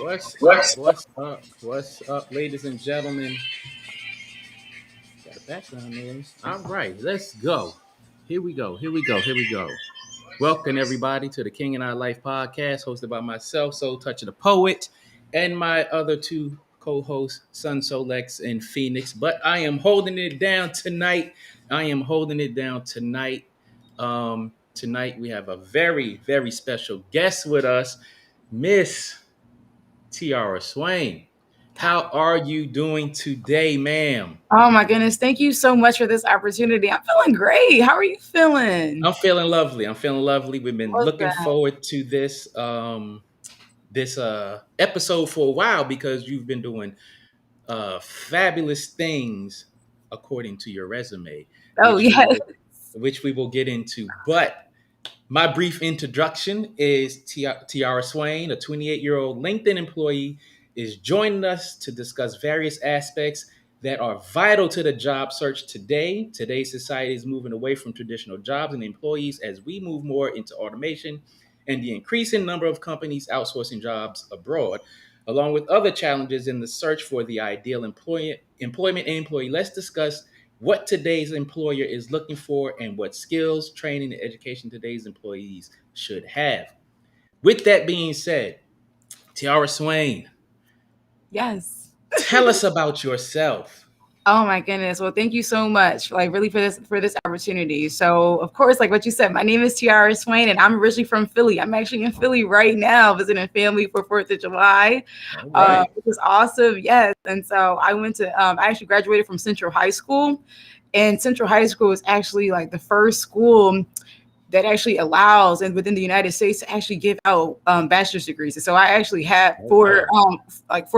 What's up? What's up? What's up, ladies and gentlemen? Got a background noise. All right, let's go. Here we go. Here we go. Here we go. Welcome everybody to the King and I Life podcast, hosted by myself, Soul Touch of the Poet, and my other two co-hosts, Sun Solex and Phoenix. But I am holding it down tonight. Tonight we have a very, very special guest with us, Miss Tiara Swain. How are you doing today, ma'am? Oh my goodness. Thank you so much for this opportunity. I'm feeling great. How are you feeling? I'm feeling lovely. We've been What's looking that? forward to this episode for a while because you've been doing fabulous things according to your resume, Oh, which we yes. will which we will get into. But my brief introduction is Tiara Swain, a 28-year-old LinkedIn employee, is joining us to discuss various aspects that are vital to the job search today. Today's society is moving away from traditional jobs and employees as we move more into automation and the increasing number of companies outsourcing jobs abroad, along with other challenges in the search for the ideal employment and employee. Let's discuss what today's employer is looking for and what skills, training, and education today's employees should have. With that being said, Tiara Swain, Yes. tell us about yourself. Oh my goodness. Well, thank you so much. Like really for this opportunity. So of course, like what you said, my name is Tiara Swain and I'm originally from Philly. I'm actually in Philly right now visiting family for 4th of July. All right. Which is awesome. Yes. And so I actually graduated from Central High School. And Central High School is actually like the first school that actually allows and within the United States to actually give out bachelor's degrees. And so I actually had four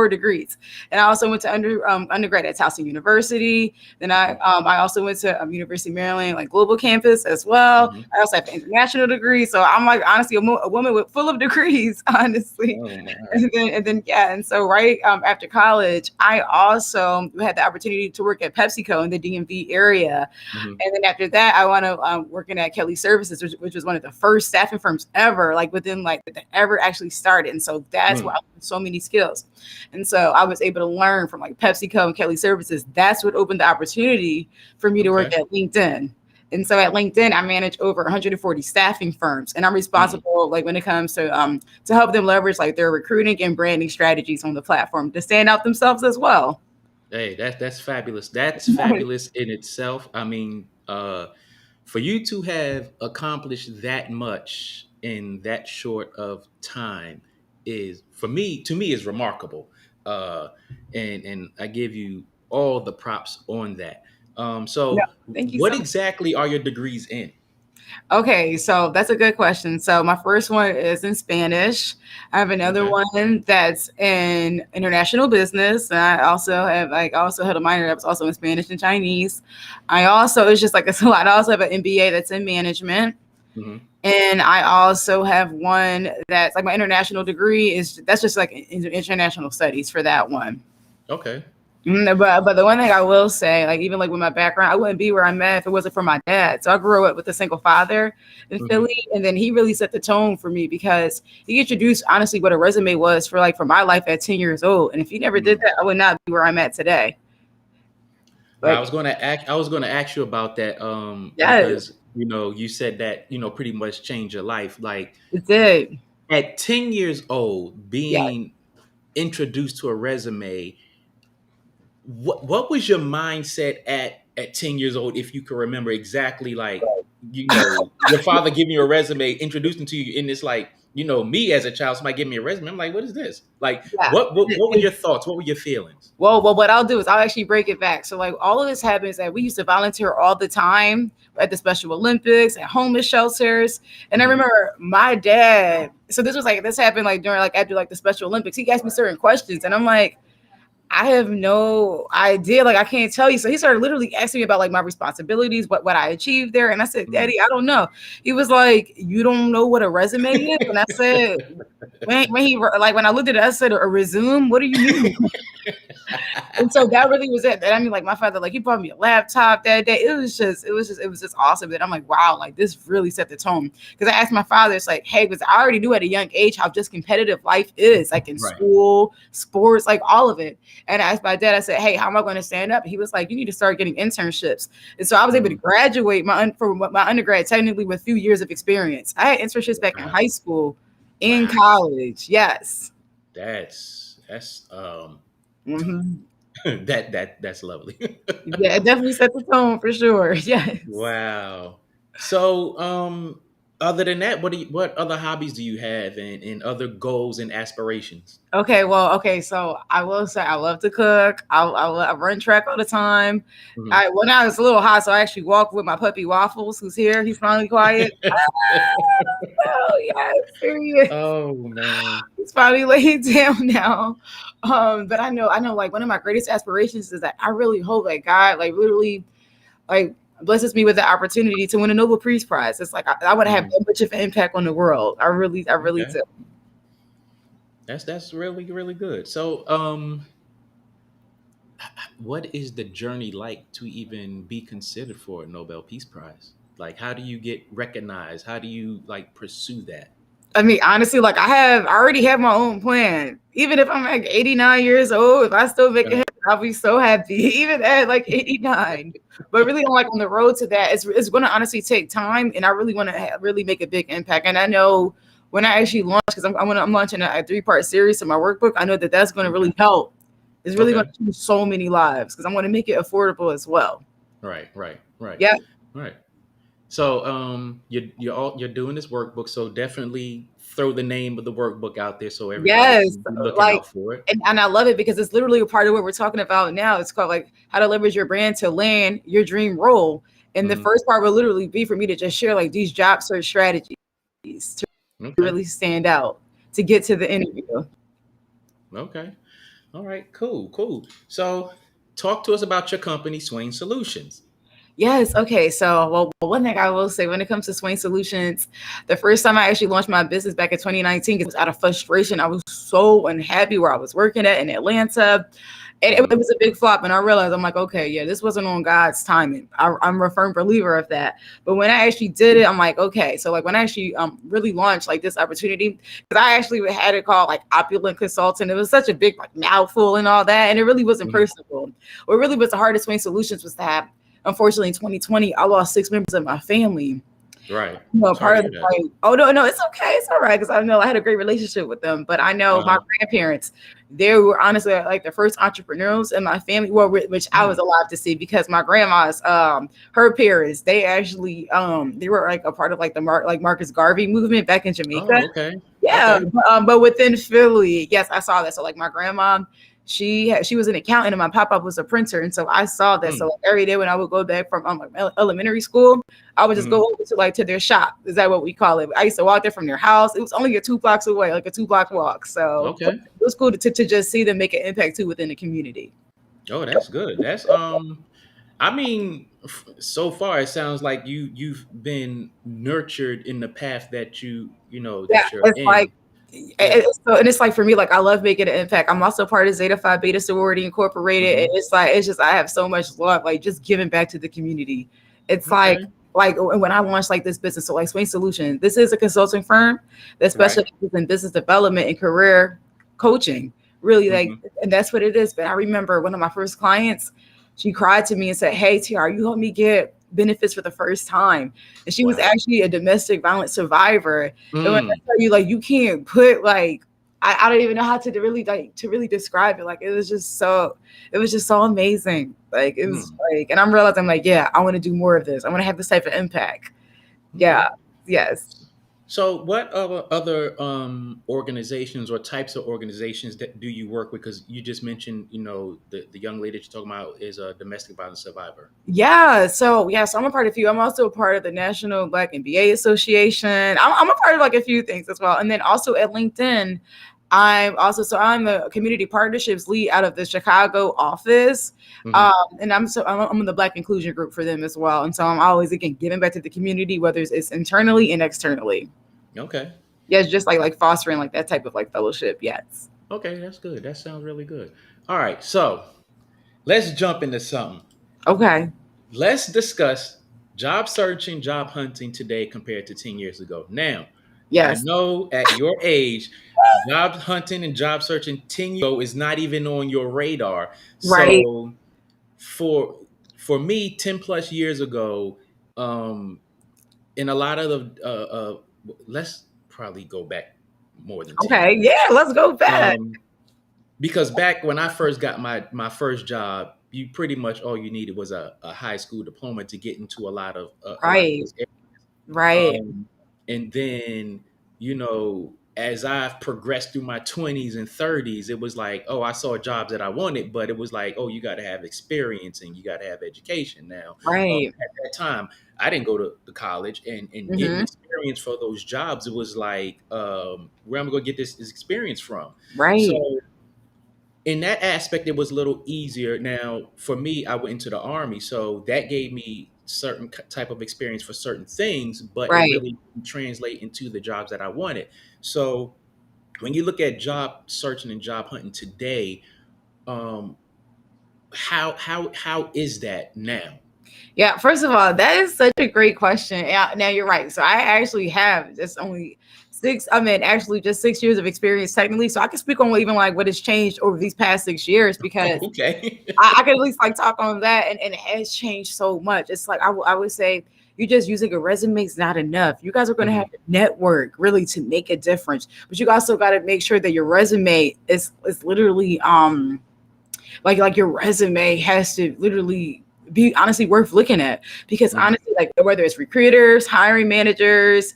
degrees. And I also went to undergrad at Towson University. Then I also went to University of Maryland, like global campus as well. Mhm. I also have an international degree. So I'm like honestly a woman with full of degrees, honestly. Oh my. And so right after college, I also had the opportunity to work at PepsiCo in the DMV area. Mhm. And then after that, I wound up working at Kelly Services, which was one of the first staffing firms ever, like within like that ever actually started. And so that's where I learned so many skills. And so I was able to learn from like PepsiCo and Kelly Services. That's what opened the opportunity for me to work at LinkedIn. And so at LinkedIn, I manage over 140 staffing firms, and I'm responsible, like when it comes to help them leverage like their recruiting and branding strategies on the platform to stand out themselves as well. Hey, that's fabulous. That's fabulous in itself. I mean, for you to have accomplished that much in that short of time is, for me, to me, is remarkable. Uh, and I give you all the props on that. No, So, thank you what so much. exactly are your degrees in? Okay, so that's a good question. So my first one is in Spanish. I have another Okay. one that's in international business. And I also had a minor that was also in Spanish and Chinese. It's just like it's a lot. I also have an MBA that's in management. Hmm. And I also have one that's like my international degree that's just like international studies for that one. Okay. But the one thing I will say, like even like with my background, I wouldn't be where I'm at if it wasn't for my dad. So I grew up with a single father in Hmm. Philly, and then he really set the tone for me because he introduced honestly what a resume was for my life at 10 years old. And if he never did that, I would not be where I'm at today. Right. Like I was gonna ask you about that yes, because you said that pretty much changed your life. Like it did. at 10 years old, Yeah. being introduced to a resume, what was your mindset at 10 years old, if you can remember exactly, like, your father giving you a resume, introducing to you, and it's like, me as a child, somebody give me a resume, I'm like, what is this? Like, Yeah. what were your thoughts? What were your feelings? Well, what I'll do is I'll actually break it back. So, like, all of this happens that we used to volunteer all the time at the Special Olympics, at homeless shelters. And I Hmm. remember my dad. So this happened like during like after like the Special Olympics. He asked me certain questions, and I'm like, I have no idea. Like, I can't tell you. So he started literally asking me about like my responsibilities, what I achieved there. And I said, Daddy, I don't know. He was like, you don't know what a resume is? And I said, when I looked at it, I said, a resume? What do you mean? And so that really was it. And I mean, like my father, like he bought me a laptop that day. It was just awesome. And I'm like, wow, like this really set the tone. Because I asked my father, it's like, hey, because I already knew at a young age how just competitive life is, like in Right. school, sports, like all of it. And I asked my dad, I said, hey, how am I going to stand up? He was like, you need to start getting internships. And so I was able to graduate from my undergrad technically with a few years of experience. I had internships back in Wow. high school, in Wow. college. Yes. That's Mhm. that's lovely. Yeah, it definitely set the tone for sure. Yes. Wow. So, other than that, what other hobbies do you have and other goals and aspirations? Okay, well, okay, so I will say I love to cook. I run track all the time. Mhm. Well, now it's a little hot, so I actually walk with my puppy Waffles, who's here. He's finally quiet. Oh yes, here he is. Oh man. He's finally laying down now. But I know, like one of my greatest aspirations is that I really hope that God, like literally, like blesses me with the opportunity to win a Nobel Peace Prize. It's like I want to have Mhm. that much of an impact on the world. I really Okay. do. That's really really good. So, what is the journey like to even be considered for a Nobel Peace Prize? Like, how do you get recognized? How do you like pursue that? I mean, honestly, like I already have my own plan. Even if I'm like 89 years old, if I still make it, I'll be so happy. Even at like 89. But really, like on the road to that, it's going to honestly take time, and I really want to really make a big impact. And I know when I actually launch, because I'm launching a 3-part series to my workbook, I know that that's going to Okay. really help. It's really going Okay. to change so many lives because I'm going to make it affordable as well. Right. Right. Right. Yeah. Right. So, you're doing this workbook. So definitely throw the name of the workbook out there so everybody Yes, can be looking like, out for it. and I love it because it's literally a part of what we're talking about now. It's called like how to leverage your brand to land your dream role. And the Mhm. first part will literally be for me to just share like these job search strategies to Okay. really stand out to get to the interview. Okay. All right. Cool. Cool. So, talk to us about your company, Swain Solutions. Yes. Okay. So, well, one thing I will say when it comes to Swain Solutions, the first time I actually launched my business back in 2019, it was out of frustration. I was so unhappy where I was working at in Atlanta. And it Mhm. was a big flop. And I realized I'm like, okay, yeah, this wasn't on God's timing. I'm a firm believer of that. But when I actually did it, I'm like, okay. So like when I actually really launched like this opportunity, because I actually had it called like opulent consultant. It was such a big like mouthful and all that. And it really wasn't Mhm. personable. What really was the hardest Swain Solutions was that unfortunately in 2020, I lost 6 members of my family. Right. You know, Sorry part to of hear the that. like, oh no, it's okay, it's all right, because I know I had a great relationship with them. But I know my Uh-huh. grandparents, they were honestly like the first entrepreneurs in my family, well, which I was Mm. alive to see because my grandma's her parents, they actually they were like a part of like the Marcus Garvey movement back in Jamaica. Oh, okay. Yeah, Okay. but within Philly, yes, I saw that. So like my grandma, she was an accountant and my papa was a printer, and so I saw that. So Mm. like, every day when I would go back from like, elementary school, I would just Mhm. go over to like to their shop. Is that what we call it? I used to walk there from their house. It was only a 2 blocks away, like a 2 block walk. So it Okay. was cool to just see them make an impact too within the community. Oh, that's good. That's I mean, so far it sounds like you've been nurtured in the path that Yeah, that you're it's like in. Yeah. so, and it's like for me, like I love making an impact. I'm also part of Zeta Phi Beta Sorority Incorporated, and Mhm. it's just I have so much love, like just giving back to the community. It's Okay. like when I launched like this business, so like Swain Solutions, this is a consulting firm that Right. specializes in business development and career coaching. Really, like, Mhm. and that's what it is. But I remember one of my first clients, she cried to me and said, "Hey, Tiara, you helped me get benefits for the first time." And she was Wow. actually a domestic violence survivor. And when I Mm. tell you, like, you can't put like I don't even know how to really describe it. Like it was just so amazing. Like it was Mm. like, and I'm realizing like, yeah, I want to do more of this. I want to have this type of impact. Okay. Yeah. Yes. So, what other organizations or types of organizations that do you work with? Because you just mentioned, the young lady that you're talking about is a domestic violence survivor. Yeah. So yeah, so I'm a part of a few. I'm also a part of the National Black MBA Association. I'm a part of like a few things as well. And then also at LinkedIn, I'm the community partnerships lead out of the Chicago office. Hmm. And I'm in the Black inclusion group for them as well. And so I'm always again giving back to the community, whether it's internally and externally. Okay. Yeah, it's just like fostering like that type of like fellowship. Yes. Okay, that's good. That sounds really good. All right. So, let's jump into something. Okay. Let's discuss job searching, job hunting today compared to 10 years ago. Now, I Yes. know at your age, job hunting and job searching 10 years ago is not even on your radar. Right. So for for me, 10 plus years ago, in a lot of the let's probably go back more than 10 Okay. years. Yeah. Let's go back. Um, because back when I first got my first job, you pretty much all you needed was a high school diploma to get into a lot of Right. these. Right. And then, as I've progressed through my 20s and 30s, it was like, oh, I saw jobs that I wanted, but it was like, oh, you got to have experience and you got to have education. Now, Right. at that time, I didn't go to the college, and getting Mm-hmm. experience for those jobs, it was like, where am I going to get this experience from? Right. So, in that aspect, it was a little easier. Now, for me, I went into the army, so that gave me certain type of experience for certain things, but it Right. really didn't translate into the jobs that I wanted. So, when you look at job searching and job hunting today, um, how is that now? Yeah, first of all, that is such a great question. Yeah, now you're right. So I actually have just only actually just 6 years of experience technically. So I can speak on even like what has changed over these past 6 years Oh, because okay. I can at least like talk on that, and it has changed so much. It's like I would say you just using a resume is not enough. You guys are going to have Mhm, to network really to make a difference, but you also got to make sure that your resume is literally like your resume has to literally be honestly worth looking at because mhm. honestly, like whether it's recruiters, hiring managers,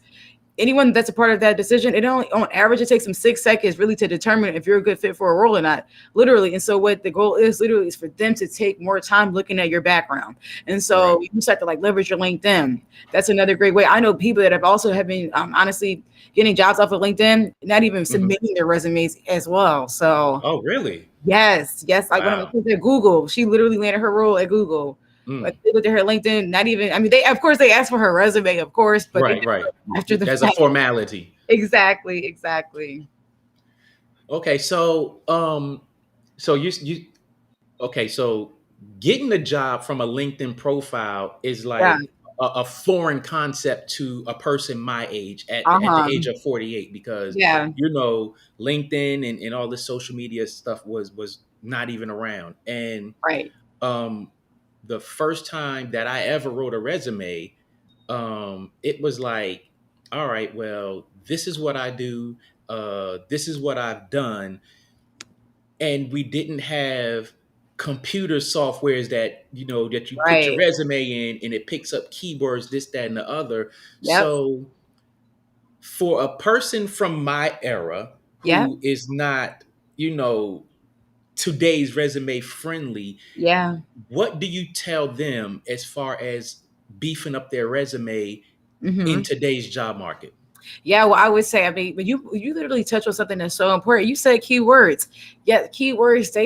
anyone that's a part of that decision, it only on average it takes them 6 seconds really to determine if you're a good fit for a role or not, literally. And so what the goal is literally is for them to take more time looking at your background. And Right. so you start to like leverage your LinkedIn. That's another great way. I know people that have been honestly getting jobs off of LinkedIn, not even Mhm. submitting their resumes as well. So Oh, really? yes, like one of my Wow. kids at Google, she literally landed her role at Google. But Mm. they looked at her LinkedIn, not even, I mean, they, of course, they asked for her resume, of course, but they Right, did right. it after the As a fact. formality. Exactly. Okay, so you okay, so getting a job from a LinkedIn profile is Yeah. like a foreign concept to a person my age at the Uh-huh. age of 48 because Yeah. LinkedIn and all this social media stuff was not even around. And Right. um the first time that I ever wrote a resume, it was like, all right, well, this is what I do, this is what I've done, and we didn't have computer softwares that that you put your Right. resume in and it picks up keywords, this, that, and the other. Yep. So for a person from my era Yep. who is not you know today's resume friendly, Yeah. what do you tell them as far as beefing up their resume in Hmm. today's job market? Yeah, well, I would say, I mean, but you literally touch on something that's so important. You said keywords. Yeah, keywords.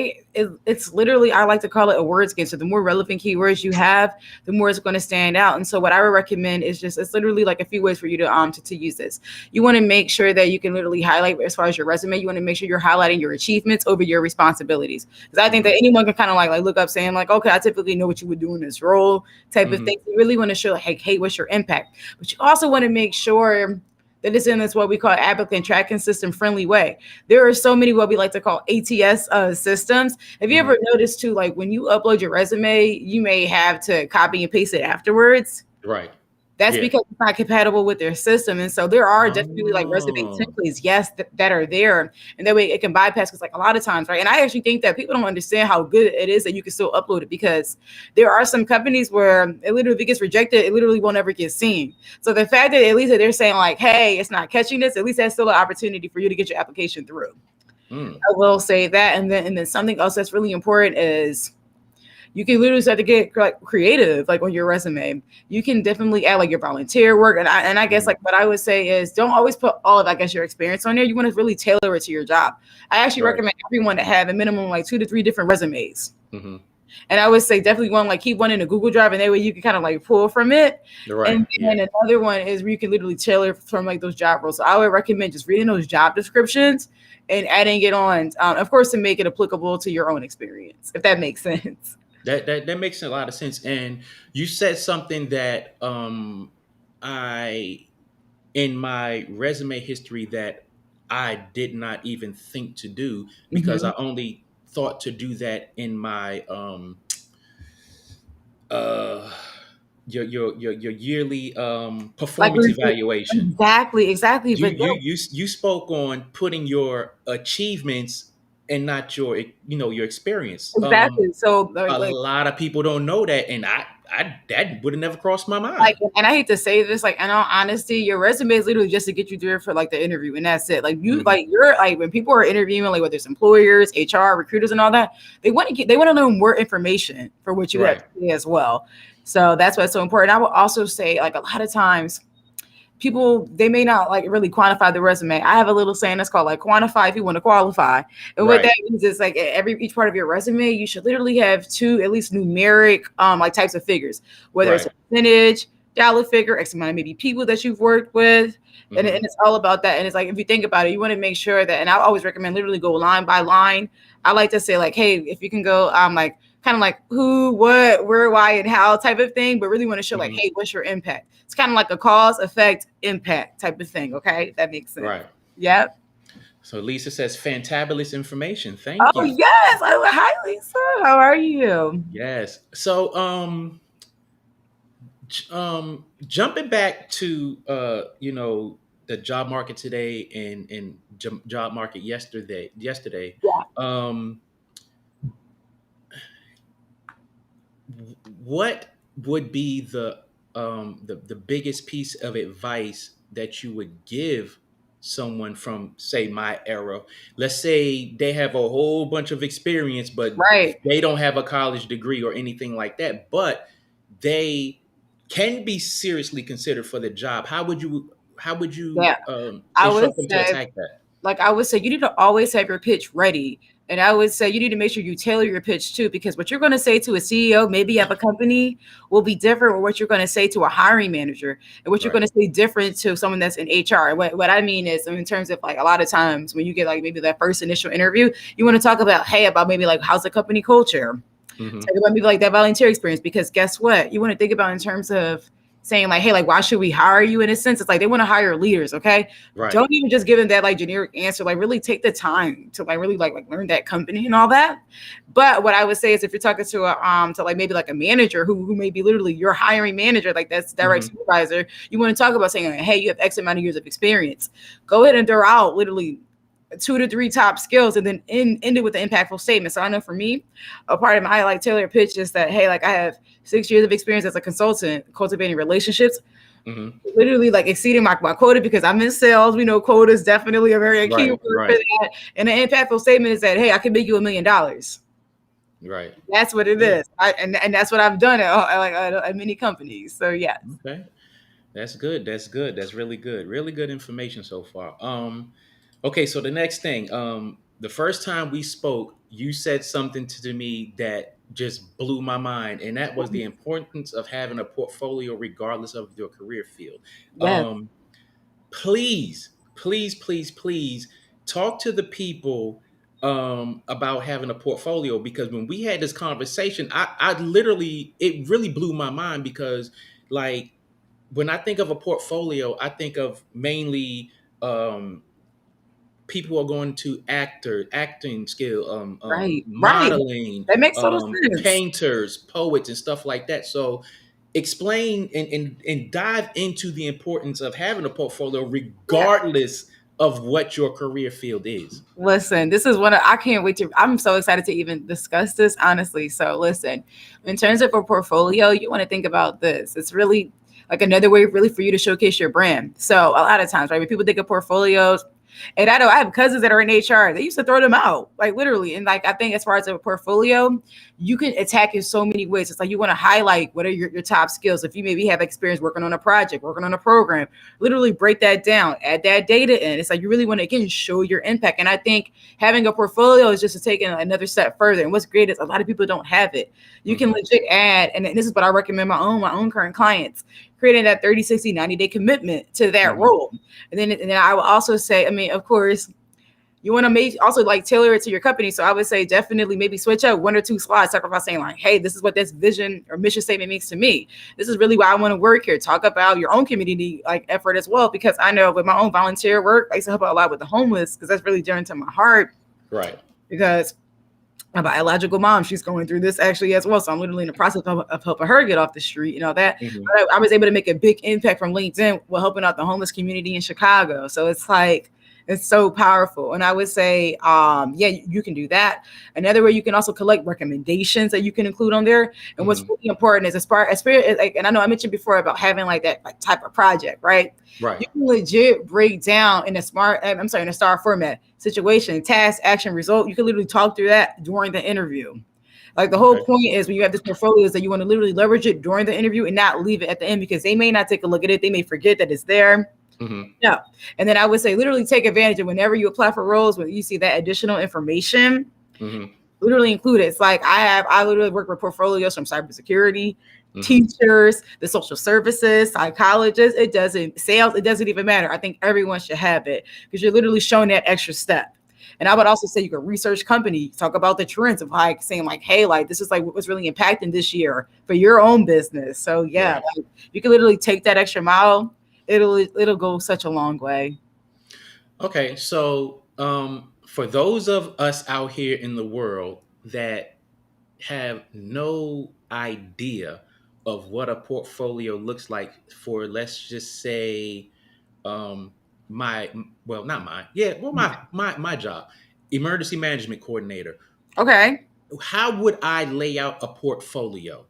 It's literally, I like to call it a words game. So the more relevant keywords you have, the more it's going to stand out. And so what I would recommend is just it's literally like a few ways for you to use this. You want to make sure that you can literally highlight as far as your resume. You want to make sure you're highlighting your achievements over your responsibilities. Because I think that Hmm. anyone can kind of like look up saying like, okay, I typically know what you would do in this role type of Hmm. thing. You really want to show like, hey, what's your impact? But you also want to make sure that is in this what we call applicant tracking system friendly way. There are so many what we like to call ATS systems. Have you Hmm. ever noticed too, like when you upload your resume, you may have to copy and paste it afterwards? Right. That's Yeah. because it's not compatible with their system. And so there are definitely like resume Oh. templates, yes, that are there. And that way it can bypass because like a lot of times, right? And I actually think that people don't understand how good it is that you can still upload it because there are some companies where it literally if it gets rejected, it literally won't ever get seen. So the fact that at least that they're saying like, hey, it's not catching this, at least that's still an opportunity for you to get your application through. Mm. I will say that. And then something else that's really important is you can literally start to get like creative like on your resume. You can definitely add like your volunteer work, and I guess Mhm. like what I would say is don't always put all of I guess your experience on there. You want to really tailor it to your job. I actually Right. recommend everyone to have a minimum like 2 to 3 different resumes. Mhm. And I would say definitely one, like keep one in a Google Drive, and that way you can kind of like pull from it. Right. And Yeah. then another one is where you can literally tailor from like those job roles. So I would recommend just reading those job descriptions and adding it on, of course, to make it applicable to your own experience, if that makes sense. That makes a lot of sense. And you said something that I in my resume history that I did not even think to do because Hmm. I only thought to do that in my uh your yearly Like performance evaluation. exactly, exactly. You But you you you spoke on putting your achievements and not your your experience. exactly. So A lot of people don't know that, and I that would have never crossed my like, mind. and I hate to say this, like, in all honesty, your resume is literally just to get you through for like the interview, and that's it. Like Hmm. you're like when people are interviewing, like whether it's employers, HR, recruiters, and all that, they want to know more information for what you have Right. to say as well. So that's why it's so important. I will also say, like a lot of times people they may not like really quantify the resume. I have a little saying that's called like quantify if you want to qualify. And what Right. that means is like every each part of your resume, you should literally have two at least numeric like types of figures, whether it's a Right. percentage, dollar figure, X amount of maybe people that you've worked with. And Hmm. it's all about that. And it's like if you think about it, you want to make sure that, and I always recommend literally go line by line. I like to say like, hey, if you can go like kind of like who, what, where, why, and how type of thing, but really want to show like, Hmm. hey, what's your impact? It's kind of like a cause, effect, impact type of thing. Okay, if that makes sense. Right. Yep. So Lisa says fantabulous information. Thank Oh you. yes. Oh, hi Lisa. How are you? Yes. So jumping back to the job market today and job market yesterday, Yeah. um what would be the biggest piece of advice that you would give someone from say my era? Let's say they have a whole bunch of experience but Right. they don't have a college degree or anything like that, but they can be seriously considered for the job. How would you Yeah. I would instruct them to say attack that? like I would say you need to always have your pitch ready. And I would say you need to make sure you tailor your pitch too, because what you're going to say to a CEO, maybe of a company, will be different from what you're going to say to a hiring manager, and what you're Right. going to say different to someone that's in HR. And what I mean is, in terms of like a lot of times when you get like maybe that first initial interview, you want to talk about, hey, about maybe like how's the company culture, Hmm. talk about maybe like that volunteer experience, because guess what? You want to think about in terms of saying like, hey, like why should we hire you? In a sense, it's like they want to hire leaders. Okay, Right. don't even just give them that like generic answer. Like really take the time to like really like learn that company and all that. But what I would say is if you're talking to a to like maybe like a manager who may be literally your hiring manager, like that's direct Hmm. supervisor, you want to talk about saying like, hey, you have X amount of years of experience. Go ahead and throw out literally 2 to 3 top skills, and then end it with an impactful statement. So I know for me, a part of my like Tailor pitch is that, hey, like I have 6 years of experience as a consultant cultivating relationships, Hmm. literally like exceeding my quota, because I'm in sales. We know quota is definitely a very key Right. word for Right. that. And an impactful statement is that, hey, I can make you $1 million. Right. That's what it Yeah. is. And that's what I've done at many companies. So yes. Okay. That's good. That's good. That's really good. Really good information so far. Okay, so the next thing, the first time we spoke, you said something to me that just blew my mind, and that was the importance of having a portfolio regardless of your career field. Yes. Um, please talk to the people about having a portfolio, because when we had this conversation, I literally, it really blew my mind because like when I think of a portfolio, I think of mainly um, people who are going to acting skill, Right. Right. modeling, That makes total sense. painters, poets, and stuff like that. So explain and dive into the importance of having a portfolio Yeah. regardless of what your career field is. Listen, this is one of, I can't wait to, I'm so excited to even discuss this, honestly. So listen, in terms of a portfolio, you want to think about this. It's really like another way really for you to showcase your brand. So a lot of times, right, when people think of portfolios, And I know I have cousins that are in HR. They used to throw them out, like literally. And like I think as far as a portfolio, you can attack in so many ways. It's like you want to highlight what are your top skills. If you maybe have experience working on a project, working on a program, literally break that down, add that data in. It's like you really want to again show your impact. And I think having a portfolio is just to take another step further. And what's great is a lot of people don't have it. You can legit add, and this is what I recommend my own current clients, creating that 30, 60, 90-day commitment to that role. And then I will also say, I mean, of course, you want to also like tailor it to your company. So I would say definitely maybe switch up 1 or 2 slides, talk about saying like, hey, this is what this vision or mission statement means to me. This is really why I want to work here. Talk about your own community like effort as well, because I know with my own volunteer work, I used to help out a lot with the homeless because that's really dear to my heart. Right. Because my biological mom, she's going through this actually as well. So I'm literally in the process of helping her get off the street, that. But I was able to make a big impact from LinkedIn while helping out the homeless community in Chicago. So it's like, it's so powerful. And I would say, you can do that. Another way, you can also collect recommendations that you can include on there. And what's really important is as far as, and I know I mentioned before about having like that like type of project, right? Right. You can legit break down in a STAR format: situation, task, action, result. You can literally talk through that during the interview. Like the whole point is when you have this portfolio is that you want to literally leverage it during the interview and not leave it at the end, because they may not take a look at it. They may forget that it's there. No. And then I would say literally take advantage of whenever you apply for roles, when you see that additional information, literally include it. It's like I literally work with portfolios from cybersecurity, teachers, the social services, psychologists. Sales, it doesn't even matter. I think everyone should have it because you're literally showing that extra step. And I would also say you could research company, talk about the trends of like saying like, hey, like this is like what was really impacting this year for your own business. So yeah, like, you can literally take that extra mile. It'll go such a long way. Okay, so for those of us out here in the world that have no idea of what a portfolio looks like for, let's just say, my job, emergency management coordinator. Okay. How would I lay out a portfolio?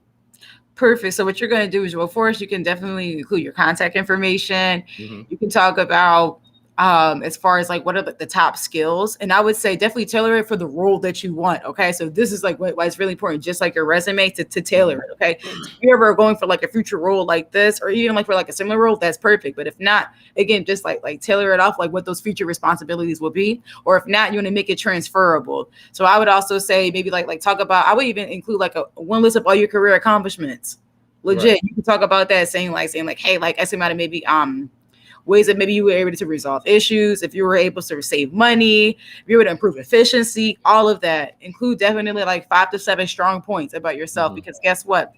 Perfect. So what you're going to do is, well, first, you can definitely include your contact information. You can talk about as far as like what are the top skills, and I would say definitely tailor it for the role that you want. Okay, so this is like why it's really important, just like your resume, to tailor it. Okay, so if you're ever going for like a future role like this, or even like for like a similar role, that's perfect. But if not, again, just like tailor it off like what those future responsibilities will be, or if not, you want to make it transferable. So I would also say maybe like talk about, I would even include like a one list of all your career accomplishments. Legit, right. You can talk about that, saying like, hey, like X amount of maybe ways that maybe you were able to resolve issues, if you were able to save money, if you were to improve efficiency, all of that. Include definitely like 5 to 7 strong points about yourself, because guess what?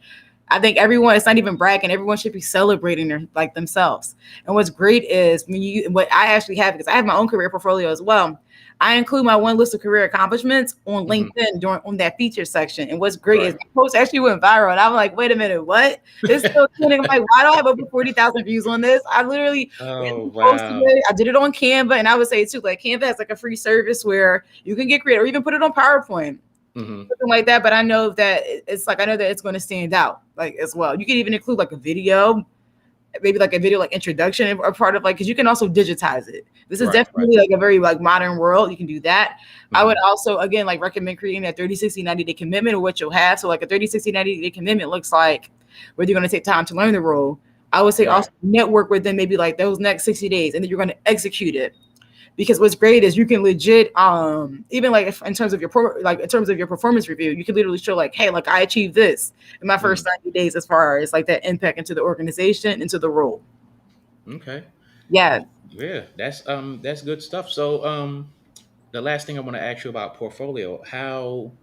I think everyone, it's not even bragging, everyone should be celebrating themselves. And what's great is what I actually have, because I have my own career portfolio as well, I include my one list of career accomplishments on LinkedIn on that feature section. And what's great is my post actually went viral. And I'm like, wait a minute, what? It's still trending. I'm like, why do I have over 40,000 views on this? I literally posted it. I did it on Canva. And I would say too, like Canva has like a free service where you can get creative, or even put it on PowerPoint. Something like that. But I know that it's going to stand out like as well. You can even include like a video, maybe like a video like introduction or part of like, because you can also digitize it. This is definitely like a very like modern world. You can do that. I would also again like recommend creating that 30, 60, 90-day commitment of what you'll have. So like a 30, 60, 90-day commitment looks like whether you're going to take time to learn the role. I would say also network with them maybe like those next 60 days, and then you're going to execute it. Because what's great is you can legit, even like in terms of your performance review, you can literally show like, hey, like I achieved this in my first 90 days as far as like that impact into the organization, into the role. Okay. Yeah. Yeah, that's good stuff. So the last thing I want to ask you about portfolio, how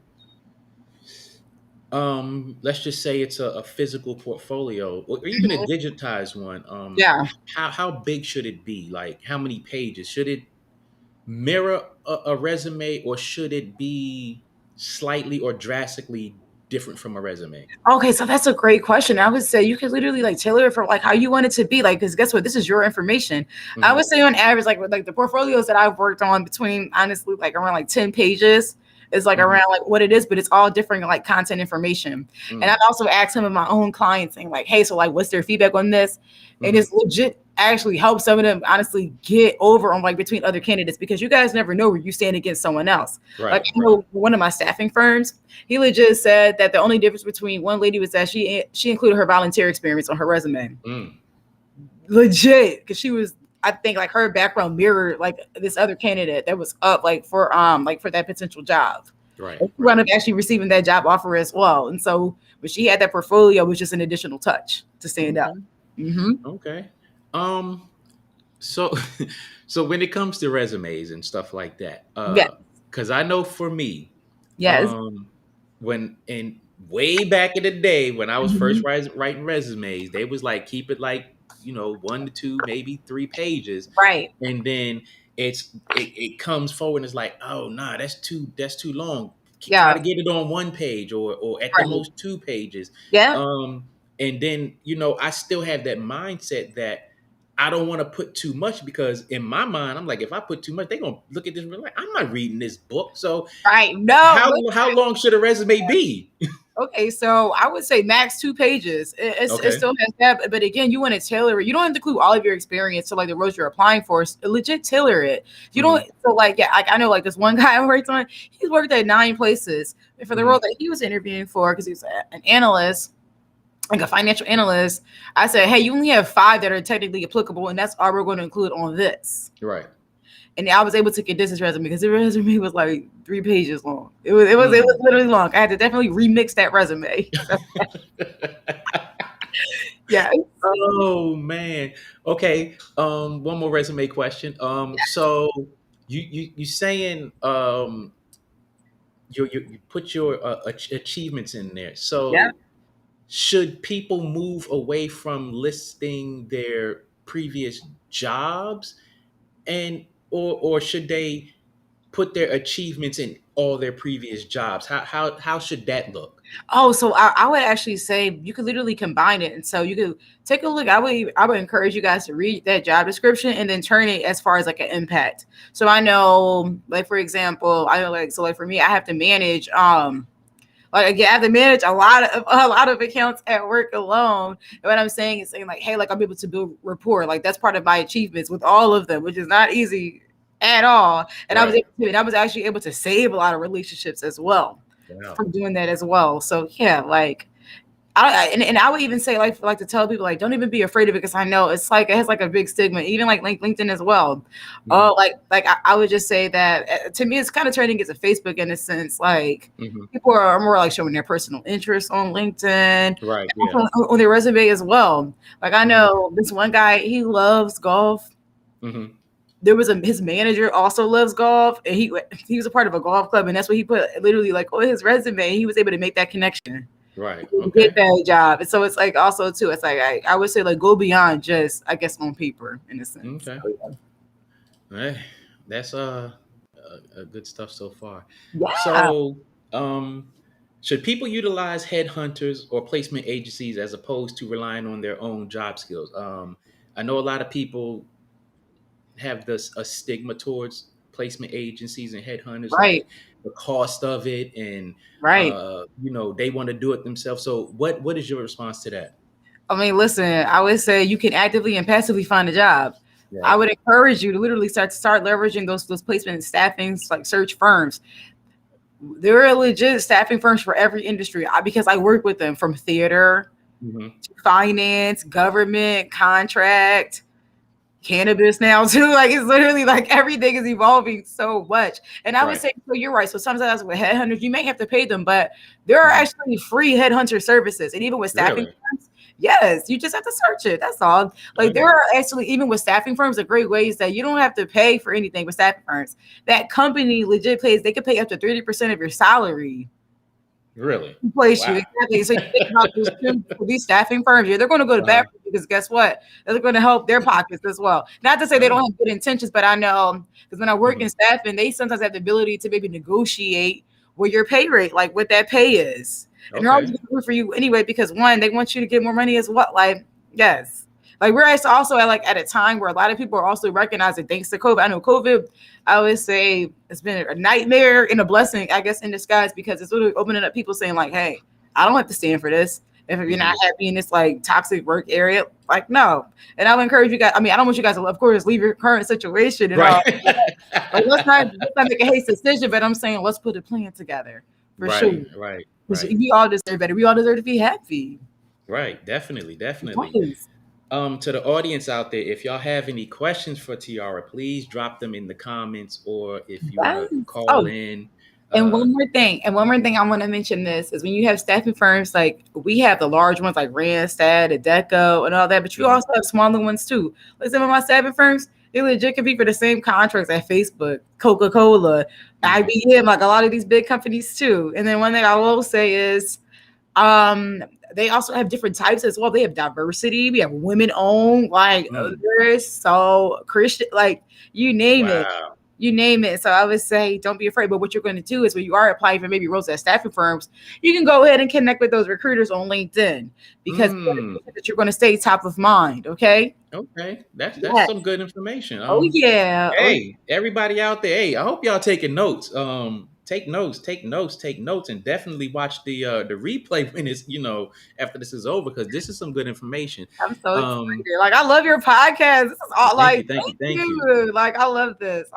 let's just say it's a physical portfolio or even a digitized one. How big should it be? Like how many pages? Should it mirror a resume, or should it be slightly or drastically different from a resume? Okay, so that's a great question. I would say you could literally like tailor it for like how you want it to be. Like, because guess what? This is your information. I would say on average, like with like the portfolios that I've worked on, between honestly like around like 10 pages is like around like what it is, but it's all different like content information. And I've also asked some of my own clients saying like, hey, so like what's their feedback on this? And it's legit actually help some of them honestly get over on like between other candidates, because you guys never know where you stand against someone else. Like Right. I know one of my staffing firms, he legit said that the only difference between one lady was that she included her volunteer experience on her resume. Mm. Legit, because she was, I think like her background mirrored like this other candidate that was up like for that potential job. Right. And she Right. wound up actually receiving that job offer as well. And so, but she had that portfolio, was just an additional touch to stand out. Okay. Mm-hmm. Okay. Um. So, so when it comes to resumes and stuff like that, Yeah. because I know for me, Yes. um, when in way back in the day when I was Mm-hmm. first writing resumes, they was like keep it like 1 to 2, maybe 3 pages, Right. and then it comes forward and it's like, oh nah, that's too long. Try Yeah. to get it on 1 page or at the Right. most 2 pages. Yeah. Um, and then I still have that mindset that I don't want to put too much, because in my mind I'm like, if I put too much, they're gonna look at this and be like, I'm not reading this book. So Right. No. how long should a resume be? Okay, so I would say max 2 pages. It Okay. still has that, but again, you want to tailor it. You don't have to include all of your experience to like the roles you're applying for. Legit tailor it. You don't. Hmm. So like, yeah, I know like this one guy I worked on. He's worked at 9 places, and for the role Hmm. that he was interviewing for, because he's an analyst, like a financial analyst, I said, hey, you only have 5 that are technically applicable, and that's all we're going to include on this. Right. And I was able to condense his resume because the resume was like 3 pages long. It was literally long. I had to definitely remix that resume. So, yeah. Oh man. Okay. One more resume question. So you saying you put your achievements in there. Yeah. So should people move away from listing their previous jobs, and or should they put their achievements in all their previous jobs? How should that look? Oh, so I would actually say you could literally combine it, and so you could take a look. I would encourage you guys to read that job description and then turn it as far as like an impact. So I know, like for example, I know like so like for me, I have to manage like again, I have to manage a lot of accounts at work alone. And what I'm saying is saying like, hey, like I'm able to build rapport. Like that's part of my achievements with all of them, which is not easy at all. And I was Right. able to, and I was actually able to save a lot of relationships as well Wow. from doing that as well. So yeah, like and I would even say like to tell people like don't even be afraid of it, because I know it's like it has like a big stigma, even like LinkedIn as well. Hmm. I would just say that to me it's kind of turning into Facebook in a sense. Like Hmm. people are more like showing their personal interests on LinkedIn and Right. Yeah. on their resume as well. Like I Hmm. know this one guy, he loves golf. Hmm. There was his manager also loves golf, and he was a part of a golf club, and that's what he put literally like on his resume. He was able to make that connection Right. to get Okay. that job. And so it's like also too, it's like I would say like go beyond just I guess on paper in a sense. Okay. So, Hey, that's good stuff so far. yeah. So, should people utilize headhunters or placement agencies as opposed to relying on their own job skills? I know a lot of people have this a stigma towards placement agencies and headhunters, like Right. the cost of it, and Right. they want to do it themselves. So, what is your response to that? I mean, listen, I would say you can actively and passively find a job. I Right. would encourage you to literally start leveraging those placement and staffing like search firms. There are legit staffing firms for every industry because I work with them from theater Hmm. to finance, government, contract, cannabis now too. Like it's literally like everything is evolving so much. And I would Right. say, so you're right. So sometimes with headhunters, you may have to pay them, but there are Hmm. actually free headhunter services. And even with staffing Really? firms, yes, you just have to search it. That's all. Like there Okay. are actually, even with staffing firms, a great ways that you don't have to pay for anything with staffing firms. That company legit pays, they could pay up to 30% of your salary Really? place you Wow. exactly. So you think about this too, for these staffing firms, yeah, they're going to go to bat Uh-huh. for you because guess what? They're going to help their pockets as well. Not to say they Oh. don't have good intentions, but I know because when I work in Hmm. staffing, they sometimes have the ability to maybe negotiate what your pay rate, like what that pay is, and they're always Okay. going to do it for you anyway because one, they want you to get more money as well. Like yes. Like we're also at like at a time where a lot of people are also recognizing thanks to COVID. I know COVID, I would say it's been a nightmare and a blessing, I guess, in disguise because it's really opening up people saying like, hey, I don't have to stand for this. if you're not happy in this like toxic work area, like no. And I would encourage you guys. I mean, I don't want you guys to, of course, leave your current situation and Right. all. Like let's not make a hasty decision. But I'm saying let's put a plan together for sure. Right. Right. Because Right. we all deserve better. We all deserve to be happy. Right. Definitely. Definitely. Yes. To the audience out there, if y'all have any questions for Tiara, please drop them in the comments, or if you want Yes. to call Oh, in. and one more thing I want to mention this is when you have staffing firms, like we have the large ones like Randstad, Adecco, and all that, but you also have smaller ones too. Like some of my staffing firms, they legit compete for the same contracts at Facebook, Coca-Cola, IBM, like a lot of these big companies too. And then one thing I will say is, they also have different types as well. They have diversity. We have women owned, like there's so Christian, like you name it. Wow. You name it. So I would say don't be afraid. But what you're going to do is when you are applying for maybe roles at staffing firms, you can go ahead and connect with those recruiters on LinkedIn because that you're going to stay top of mind. Okay. Okay. That's some good information. Oh yeah. Hey, everybody out there. Hey, I hope y'all taking notes. Take notes, and definitely watch the replay when it's after this is over, because this is some good information. I'm so excited. Like I love your podcast. This is all thank you. Like I love this.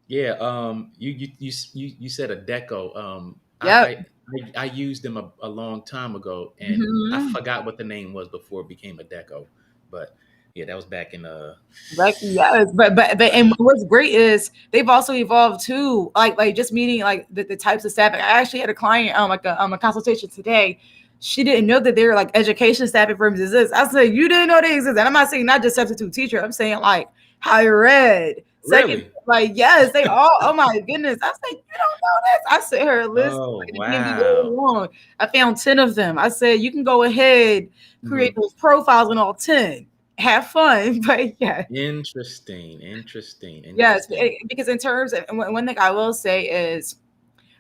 Yeah. You said Adecco. I used them a long time ago, and I forgot what the name was before it became Adecco, but yeah, that was back in like yes, but and what's great is they've also evolved too. Like just meeting like the types of staffing. I actually had a client like a consultation today. She didn't know that they were like education staffing firms exist. I said, you didn't know they exist. And I'm not saying not just substitute teacher. I'm saying like higher ed. Really? Like yes, they all. Oh my goodness! I said you don't know this. I sent her a list. Oh wow! I found 10 of them. I said you can go ahead create those profiles in all 10. Have fun, but yeah. Interesting. Yes, because in terms of one thing I will say is,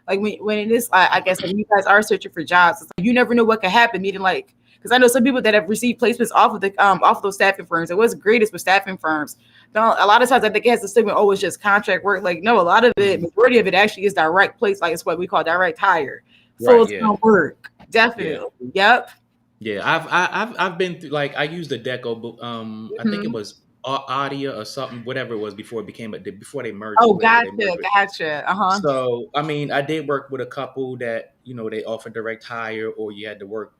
like when it is, I guess when you guys are searching for jobs, it's like you never know what could happen. Meaning, like, because I know some people that have received placements off of those staffing firms. It was greatest with staffing firms. Now, a lot of times I think it has the stigma, oh, it's just contract work. Like, no, a lot of it, majority of it actually is direct place. Like it's what we call direct hire, full-time work. Definitely. Yeah. Yep. Yeah, I've been through, like, I used Adecco, but I think it was Audia or something, whatever it was before it became before they merged. Oh, gotcha. So I mean, I did work with a couple that they offered direct hire, or you had to work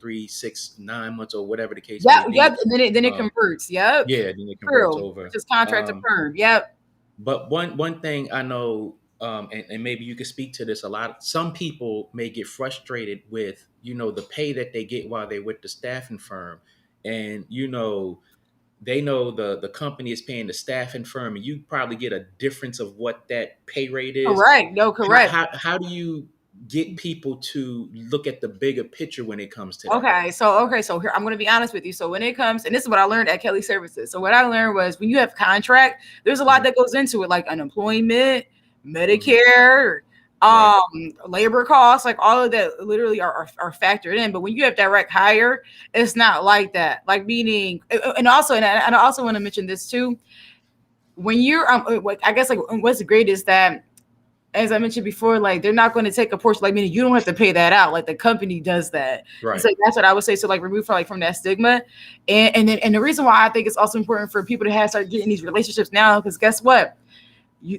3, 6, 9 months or whatever the case may be. Yep. Then it converts. Yep. Yeah, then it converts over. Just contract to firm. Yep. But one thing I know, and maybe you could speak to this a lot. Some people may get frustrated with the pay that they get while they're with the staffing firm, and they know the company is paying the staffing firm, and you probably get a difference of what that pay rate is. Correct. How do you get people to look at the bigger picture when it comes to that? Okay, so here I'm going to be honest with you. So when it comes, and this is what I learned at Kelly Services. So what I learned was when you have contract, there's a lot that goes into it, like unemployment, Medicare, labor costs, like all of that literally are factored in. But when you have direct hire, it's not like that. Like meaning, and I also want to mention this too. When you're, I guess like what's great is that, as I mentioned before, like they're not going to take a portion, like meaning you don't have to pay that out. Like the company does that. Right. So that's what I would say. So like remove from that stigma. And the reason why I think it's also important for people to start getting these relationships now, because guess what?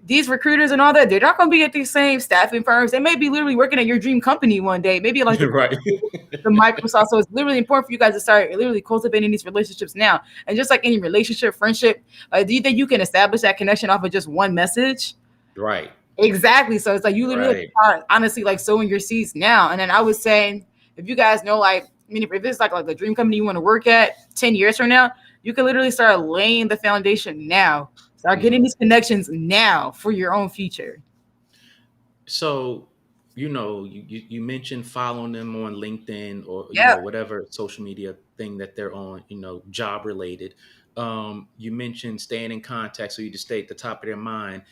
These recruiters and all that, they're not going to be at these same staffing firms. They may be literally working at your dream company one day, maybe like the Microsoft. So it's literally important for you guys to start literally cultivating these relationships now. And just like any relationship, friendship, do you think you can establish that connection off of just one message? Right. Exactly. So it's like you literally are honestly like sowing your seeds now. And then I would say, if you guys know, like, I mean, if it's like the dream company you want to work at 10 years from now, you can literally start laying the foundation now. Start getting these connections now for your own future. So, you mentioned following them on LinkedIn or whatever social media thing that they're on, job related. You mentioned staying in contact so you just stay at the top of their mind.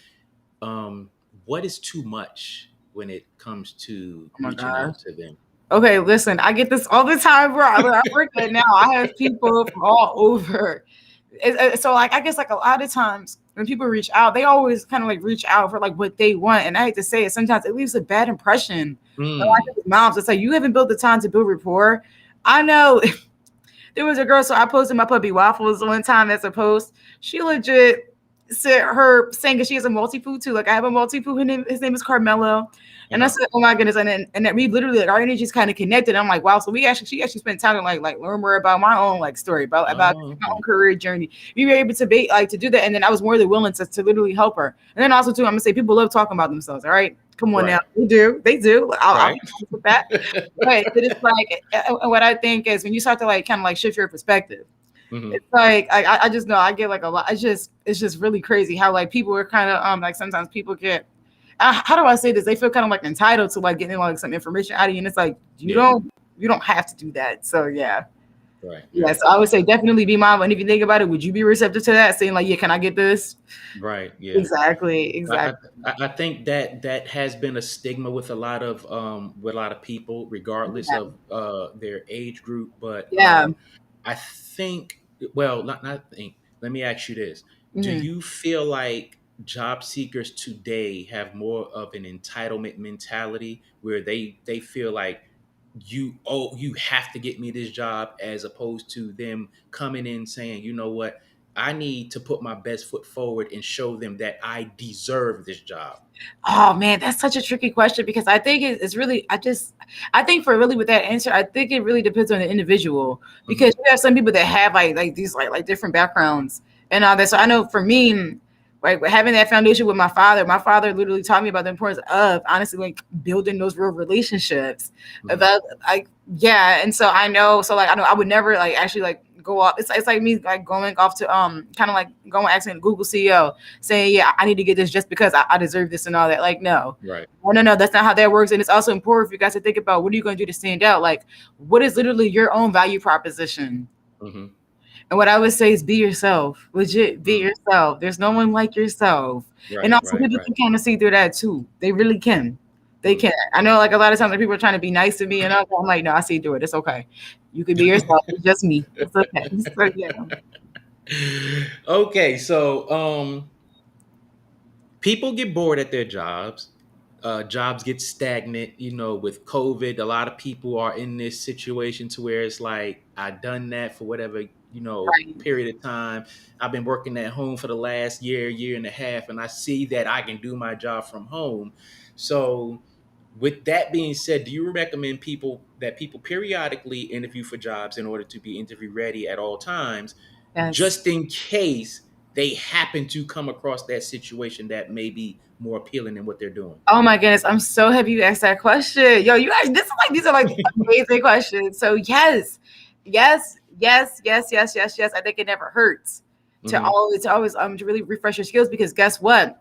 What is too much when it comes to reaching out to them? Okay, listen, I get this all the time, bro. I work at now. I have people from all over. So like, I guess like a lot of times when people reach out, they always kind of like reach out for like what they want. And I hate to say it, sometimes it leaves a bad impression. Like moms, it's like you haven't built the time to build rapport. I know there was a girl, so I posted my puppy Waffles one time as a post. She legit said her saying that she has a multi-food too. Like I have a multi-food. His name is Carmelo. And I Uh-huh. said, oh my goodness. And that we literally like our energy is kind of connected. I'm like, wow. So she actually spent time to like learn more about my own like story, about Oh, my own okay. career journey. We were able to be like to do that. And then I was more than willing to literally help her. And then also too, I'm gonna say people love talking about themselves. All right. Come on now. Right. They do. I'll Right. be honest with that. But it's like what I think is when you start to like kind of like shift your perspective, Hmm. it's like I just know I get like a lot. It's just really crazy how like people are kind of like sometimes people get how do I say this? They feel kind of like entitled to like getting like some information out of you, and it's like Yeah. you don't have to do that. So yeah. Right. Yeah, Right. so I would say definitely be mindful. And if you think about it, would you be receptive to that? Saying like, yeah, can I get this? Right. Yeah. Exactly, I, exactly. I think that that has been a stigma with a lot of people, regardless Yeah, of their age group. But yeah. I think, well, not think. Let me ask you this: do Mhm. you feel like job seekers today have more of an entitlement mentality, where they feel like you have to get me this job, as opposed to them coming in saying, you know what, I need to put my best foot forward and show them that I deserve this job. Oh man, that's such a tricky question because I think it's really I think for really with that answer, I think it really depends on the individual because Hmm. you have some people that have like these like different backgrounds and all that. So I know for me, like having that foundation with my father literally taught me about the importance of honestly like building those real relationships. Hmm. About like yeah, and so I know so like I know I would never like actually like go off. It's like me like going off to kind of like going asking Google CEO saying, yeah, I need to get this just because I deserve this and all that. Like, no. Right. No, that's not how that works. And it's also important for you guys to think about what are you going to do to stand out? Like, what is literally your own value proposition? Hmm. And what I would say is be yourself. Legit, be Hmm. yourself. There's no one like yourself. And Right. also Right. people Right. can kind of see through that too. They really can. They Mm. can. I know like a lot of times when people are trying to be nice to me and all that, I'm like, no, I see through it. It's okay. You can be yourself. It's just me. It's okay. So yeah. Okay, so people get bored at their jobs. Jobs get stagnant. With COVID, a lot of people are in this situation to where it's like, I done that for whatever Right. period of time. I've been working at home for the last year and a half, and I see that I can do my job from home. So, with that being said, do you recommend people periodically interview for jobs in order to be interview ready at all times, Yes. just in case they happen to come across that situation that may be more appealing than what they're doing? Oh my goodness, I'm so happy you asked that question. Yo, you guys, these are like amazing questions. So yes. I think it never hurts Hmm. to always to really refresh your skills because guess what?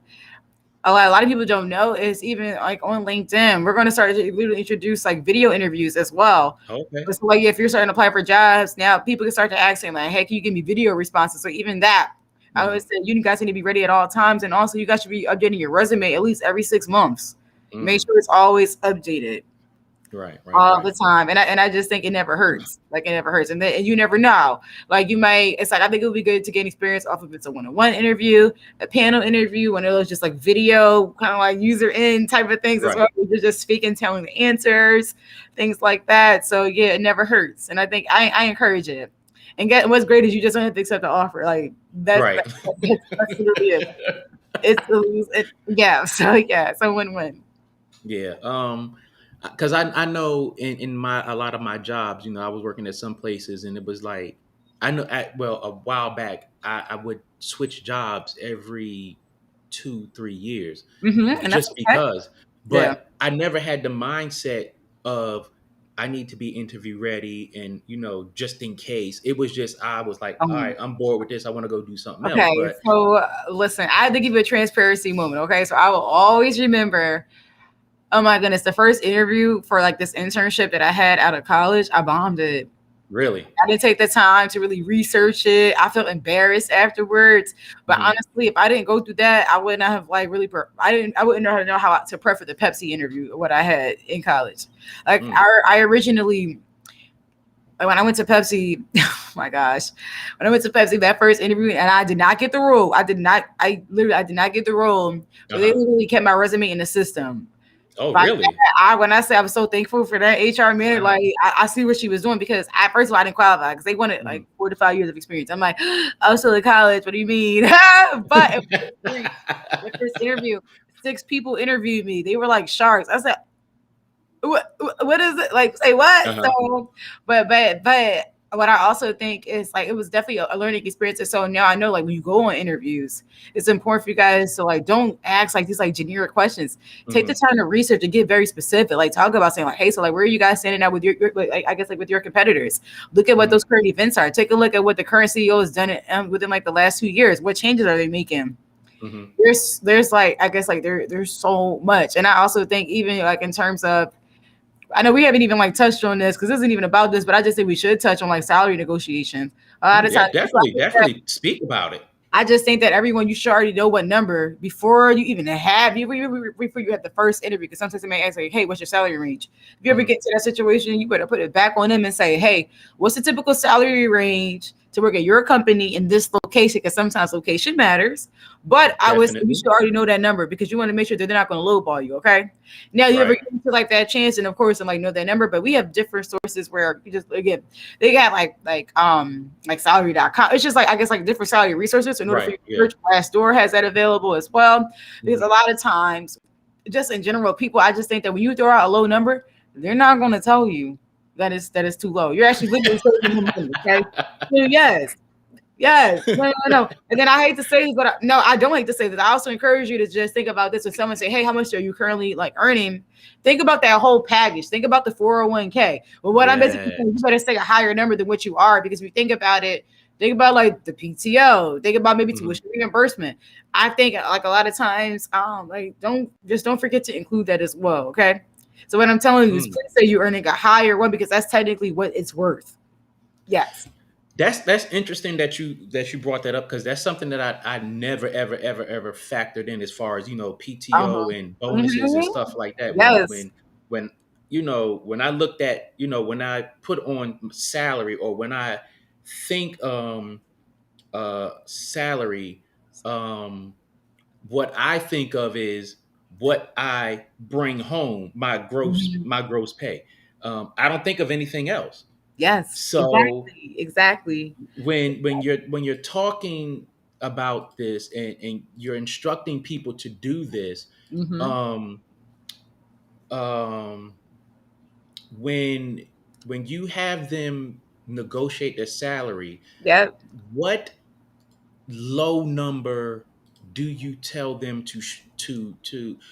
A lot of people don't know is even like on LinkedIn, we're going to start to literally introduce like video interviews as well. Okay. So like if you're starting to apply for jobs now, people can start to ask him like, "Hey, can you give me video responses?" So even that, I would Hmm. say you guys need to be ready at all times, and also you guys should be updating your resume at least every 6 months. Make Mm. sure it's always updated Right, right, all right. the time. And I just think it never hurts. Like it never hurts. And you never know. Like you might it's like I think it would be good to gain experience off of it's a one-on-one interview, a panel interview, one of those just like video, kind of like user in type of things as Right. well. You're just speaking, telling the answers, things like that. So yeah, it never hurts. And I think I encourage it. And what's great is you just don't have to accept the offer. Like Right. that's literally it. Yeah. So yeah, so win-win. Yeah. Because I know in my a lot of my jobs, I was working at some places, and it was like, I know well, a while back, I would switch jobs every 2-3 years, And that's just okay. because. Yeah. But I never had the mindset of, I need to be interview ready, and just in case. It was just, I was like, all right, Um, I'm bored with this, I want to go do something else. Okay, But so listen, I had to give you a transparency moment. Okay, so I will always remember. Oh my goodness, the first interview for like this internship that I had out of college, I bombed it. really. I didn't take the time to really research it. I felt embarrassed afterwards. But Hmm. honestly, if I didn't go through that, I would not have like really. I wouldn't know how to prep for the Pepsi interview. What I had in college, like Mm. I originally when I went to Pepsi, oh my gosh, when I went to Pepsi, that first interview, and I did not get the role. I did not get the role, but they Uh-huh. literally kept my resume in the system. Oh, Like really? when I say I was so thankful for that HR manager, Wow. like I see what she was doing because first of all I didn't qualify because they wanted Mhm. like 4 to 5 years of experience. I'm like, I'm still in college. What do you mean? But it was great. The first interview, 6 people interviewed me. They were like sharks. I said, what is it like, say what? Uh-huh. So but what I also think is like it was definitely a learning experience. And so now I know like when you go on interviews, it's important for you guys to like don't ask like these like generic questions. Take the Mhm. time to research and get very specific. Like talk about saying like, hey, so like where are you guys standing at with your like, I guess like with your competitors? Look at what Mhm. those current events are. Take a look at what the current CEO has done within like the last 2 years. What changes are they making? Mhm. There's like I guess like there's so much. And I also think even like in terms of I know we haven't even like touched on this because this isn't even about this, but I just think we should touch on like salary negotiations. A lot of Yeah, times, definitely, definitely speak about it. I just think that everyone you should already know what number before you even have before you have the first interview. Because sometimes they may ask like, "Hey, what's your salary range?" If you ever Mhm. get to that situation, you better put it back on them and say, "Hey, what's the typical salary range to work at your company in this location?" Because sometimes location matters. But I would say you Definitely. should already know that number because you want to make sure that they're not going to lowball you. Okay. Now you ever Right. get into like that chance, and of course, and like know that number, but we have different sources where you just again they got like salary.com. It's just like I guess like different salary resources in order for Right. you to Yeah. search. Glassdoor has that available as well. Because a Mhm. lot of times, just in general, people I just think that when you throw out a low number, they're not gonna tell you that is too low. You're actually literally saving them money, okay? So yes. Yes, no. And then I hate to say this, but no, I don't hate to say this. I also encourage you to just think about this. When someone say, "Hey, how much are you currently like earning?" Think about that whole package. Think about the 401k. But what I'm basically saying, you Yes. better say a higher number than what you are because if you think about it, think about like the PTO. Think about maybe Mhm. tuition reimbursement. I think like a lot of times, like don't forget to include that as well. Okay. So what I'm telling you is, Mm. please say you're earning a higher one because that's technically what it's worth. Yes. That's interesting that you brought that up because that's something that I never ever factored in as far as PTO Uh-huh. and bonuses and Mhm. stuff like that. When Yes. when when when I looked at when I put on salary or when I think salary, um what I think of is what I bring home, Mhm. my gross pay. I don't think of anything else. Yes, So exactly, exactly. when you're talking about this and you're instructing people to do this, Mhm. um, um, when when you have them negotiate their salary, Yep. what low number do you tell them to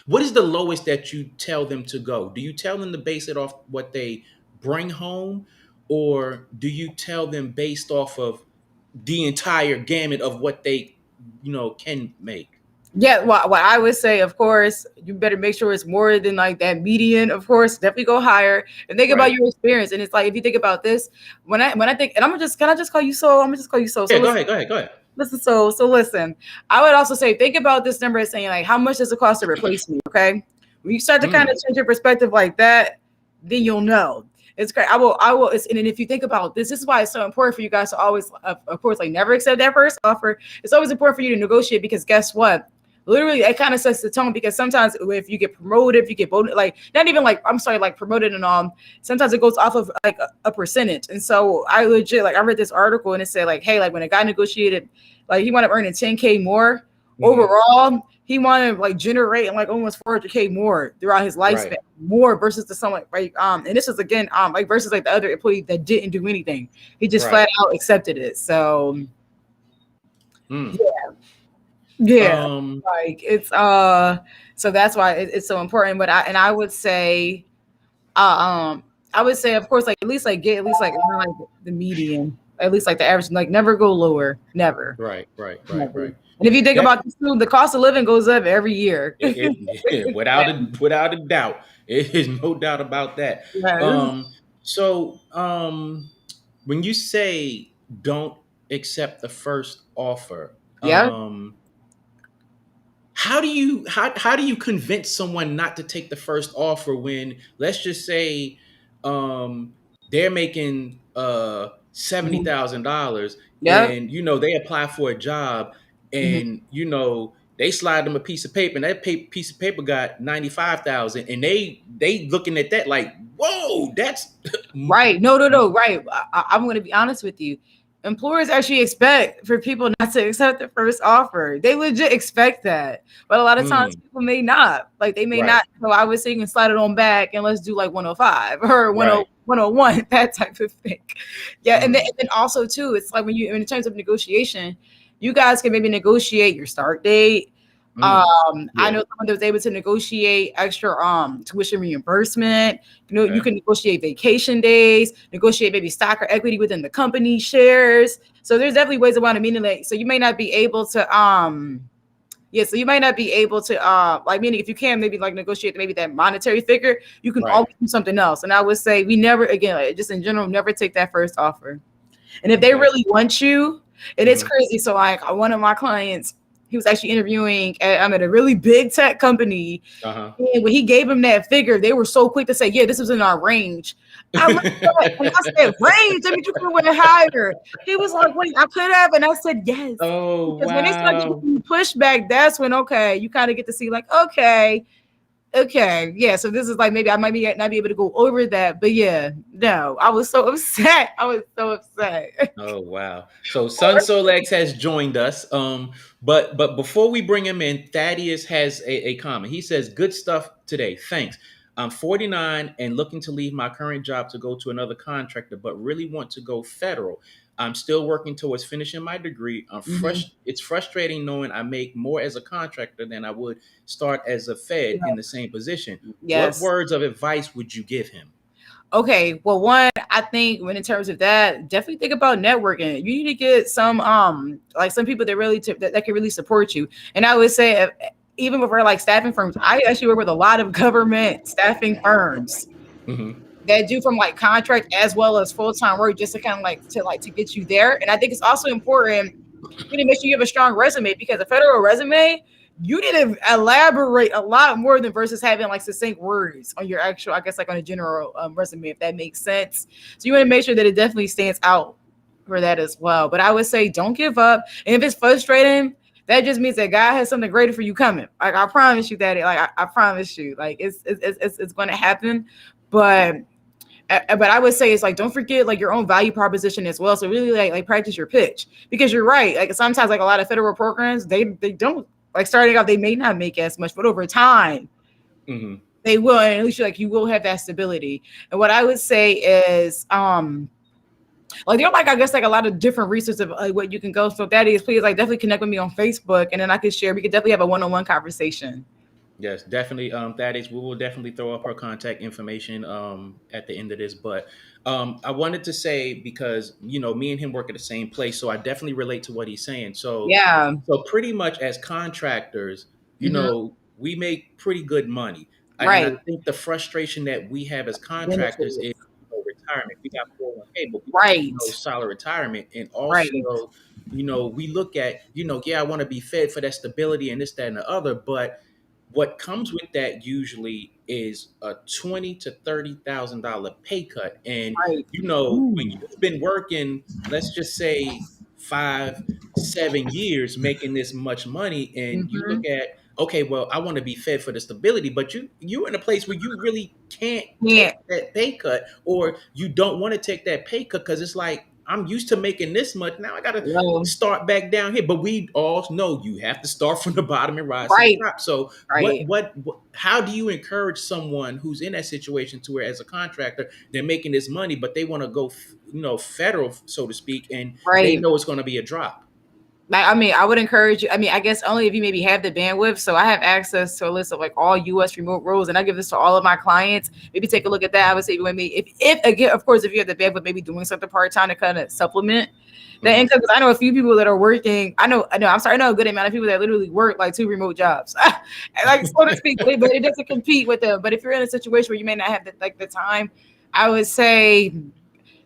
what is the lowest that you tell them to go? Do you tell them to base it off what they bring home, or do you tell them based off of the entire gamut of what they can make? Yeah, what I would say, of course, you better make sure it's more than like that median. Of course, definitely go higher and think about Right. your experience. And it's like if you think about this, when I think, and I'm gonna just can I just call you so? I'm gonna just call you so. So Yeah, go listen, ahead, go ahead, go ahead. listen. So listen. I would also say think about this number as saying like how much does it cost to replace me? Okay, when you start to kind Mm, of change your perspective like that, then you'll know. It's great. I will. And then if you think about this is why it's so important for you guys to always, of course, like never accept that first offer. It's always important for you to negotiate because guess what? Literally, it kind of sets the tone because sometimes if you get promoted, if you get voted, like not even like I'm sorry, like promoted and all, sometimes it goes off of like a percentage. And so I legit like I read this article and it said like, hey, like when a guy negotiated, like he wound up earning 10K more hmm. overall, he wanted like generating like almost 400K more throughout his lifespan, Right. more versus the someone like and this is again like versus like the other employee that didn't do anything. He just Right. flat out accepted it. So Mm. yeah, yeah, Um. like it's so that's why it's so important. But I would say I would say of course like at least like get at least like around like the median, at least like the average, like never go lower, never. Right. Right. Right. Never. Right. And if you think That about this too, the cost of living goes up every year. without a doubt, it is no doubt about that. Yes. So when you say don't accept the first offer, Yeah. how do you convince someone not to take the first offer when, let's just say, they're making Mhm. $70,000 Yep. and they apply for a job Mhm. and they slide them a piece of paper, and that piece of paper got 95,000, and they looking at that like, whoa, that's Right. No, no, no. Right. I'm going to be honest with you. Employers actually expect for people not to accept the first offer. They legit expect that. But a lot of times mm, people may not. Like they may right, not. So I would say you can slide it on back and let's do like 105 or 10, right, 101, that type of thing. Yeah. And then, mm, and then also, too, it's like when you, in terms of negotiation, you guys can maybe negotiate your start date. mm, I yeah, know someone that was able to negotiate extra tuition reimbursement. You know, you okay, can negotiate vacation days, negotiate maybe stock or equity within the company shares. So there's definitely ways around it. Meaning, like, so you may not be able to yeah, so you might not be able to like, meaning if you can maybe like negotiate maybe that monetary figure, you can right, always do something else. And I would say we never, again, like, just in general, never take that first offer. And if they okay, really want you, and it's mm-hmm, crazy. So like one of my clients, he was actually interviewing I'm at a really big tech company. uh-huh. And when he gave him that figure, they were so quick to say, yeah, this was in our range. I looked at it and I said, range? I mean, you could have went higher. He was like, wait, I could have. And I said, yes. Oh Because when they start wow. giving you pushback, that's when, okay, you kind of get to see like, okay, yeah. So this is like maybe I might be not be able to go over that, but yeah, no, I was so upset. I was so upset. Oh wow. So Sun Solex has joined us. But before we bring him in, Thaddeus has a comment. He says, good stuff today. Thanks. I'm 49 and looking to leave my current job to go to another contractor, but really want to go federal. I'm still working towards finishing my degree. Mhm. It's frustrating knowing I make more as a contractor than I would start as a Fed in the same position. What Yes. words of advice would you give him? Okay. Well, one, I think when in terms of that, definitely think about networking. You need to get some like some people that really that can really support you. And I would say even with our like staffing firms, I actually work with a lot of government staffing firms Hmm. that do from like contract as well as full-time work just to kind of like to get you there. And I think it's also important you need to make sure you have a strong resume because a federal resume, you need to elaborate a lot more than versus having like succinct words on your actual, I guess, like on a general resume, if that makes sense. So you want to make sure that it definitely stands out for that as well. But I would say don't give up. And if it's frustrating, that just means that God has something greater for you coming. Like I promise you that. Like I promise you, like it's going to happen. But but I would say it's like don't forget like your own value proposition as well. So really like practice your pitch because you're right. Like sometimes like a lot of federal programs they don't like starting out they may not make as much, but over time Hmm. they will. And at least you will have that stability. And what I would say is like there are like I guess like a lot of different resources of like, what you can go. So that is please like definitely connect with me on Facebook and then I can share. We could definitely have a one-on-one conversation. Yes, definitely. Thaddeus, we will definitely throw up her contact information at the end of this. But I wanted to say because me and him work at the same place, so I definitely relate to what he's saying. So, Yeah. so pretty much as contractors, Hmm. we make pretty good money, and I Right. think the frustration that we have as contractors is Benefits. retirement. We got 401k, but we have Right. no solid retirement, and Right. also, we look at yeah, I want to be fed for that stability and this, that, and the other, but what comes with that usually is a $20,000 to $30,000 pay cut. And Right. when Ooh. you've been working, let's just say 5, 7 years making this much money, and you Mm-hmm. look at, okay, well, I want to be fed for the stability, but you're in a place where you really can't take Yeah. that pay cut, or you don't want to take that pay cut because it's like I'm used to making this much. Now I gotta No. start back down here. But we all know you have to start from the bottom and rise to the Right. top. So Right. how do you encourage someone who's in that situation to where as a contractor they're making this money but they want to go federal, so to speak, and they Right. know it's going to be a drop? Like, I mean, I would encourage you. I mean, I guess only if you maybe have the bandwidth. So I have access to a list of like all U.S. remote roles, and I give this to all of my clients. Maybe take a look at that. I would say maybe if again, of course, if you have the bandwidth, maybe doing something part time to kind of supplement the Hmm. income. Because I know a few people that are working. I know. I'm sorry. I know a good amount of people that literally work like 2 remote jobs, like so to speak. But it doesn't compete with them. But if you're in a situation where you may not have the time, I would say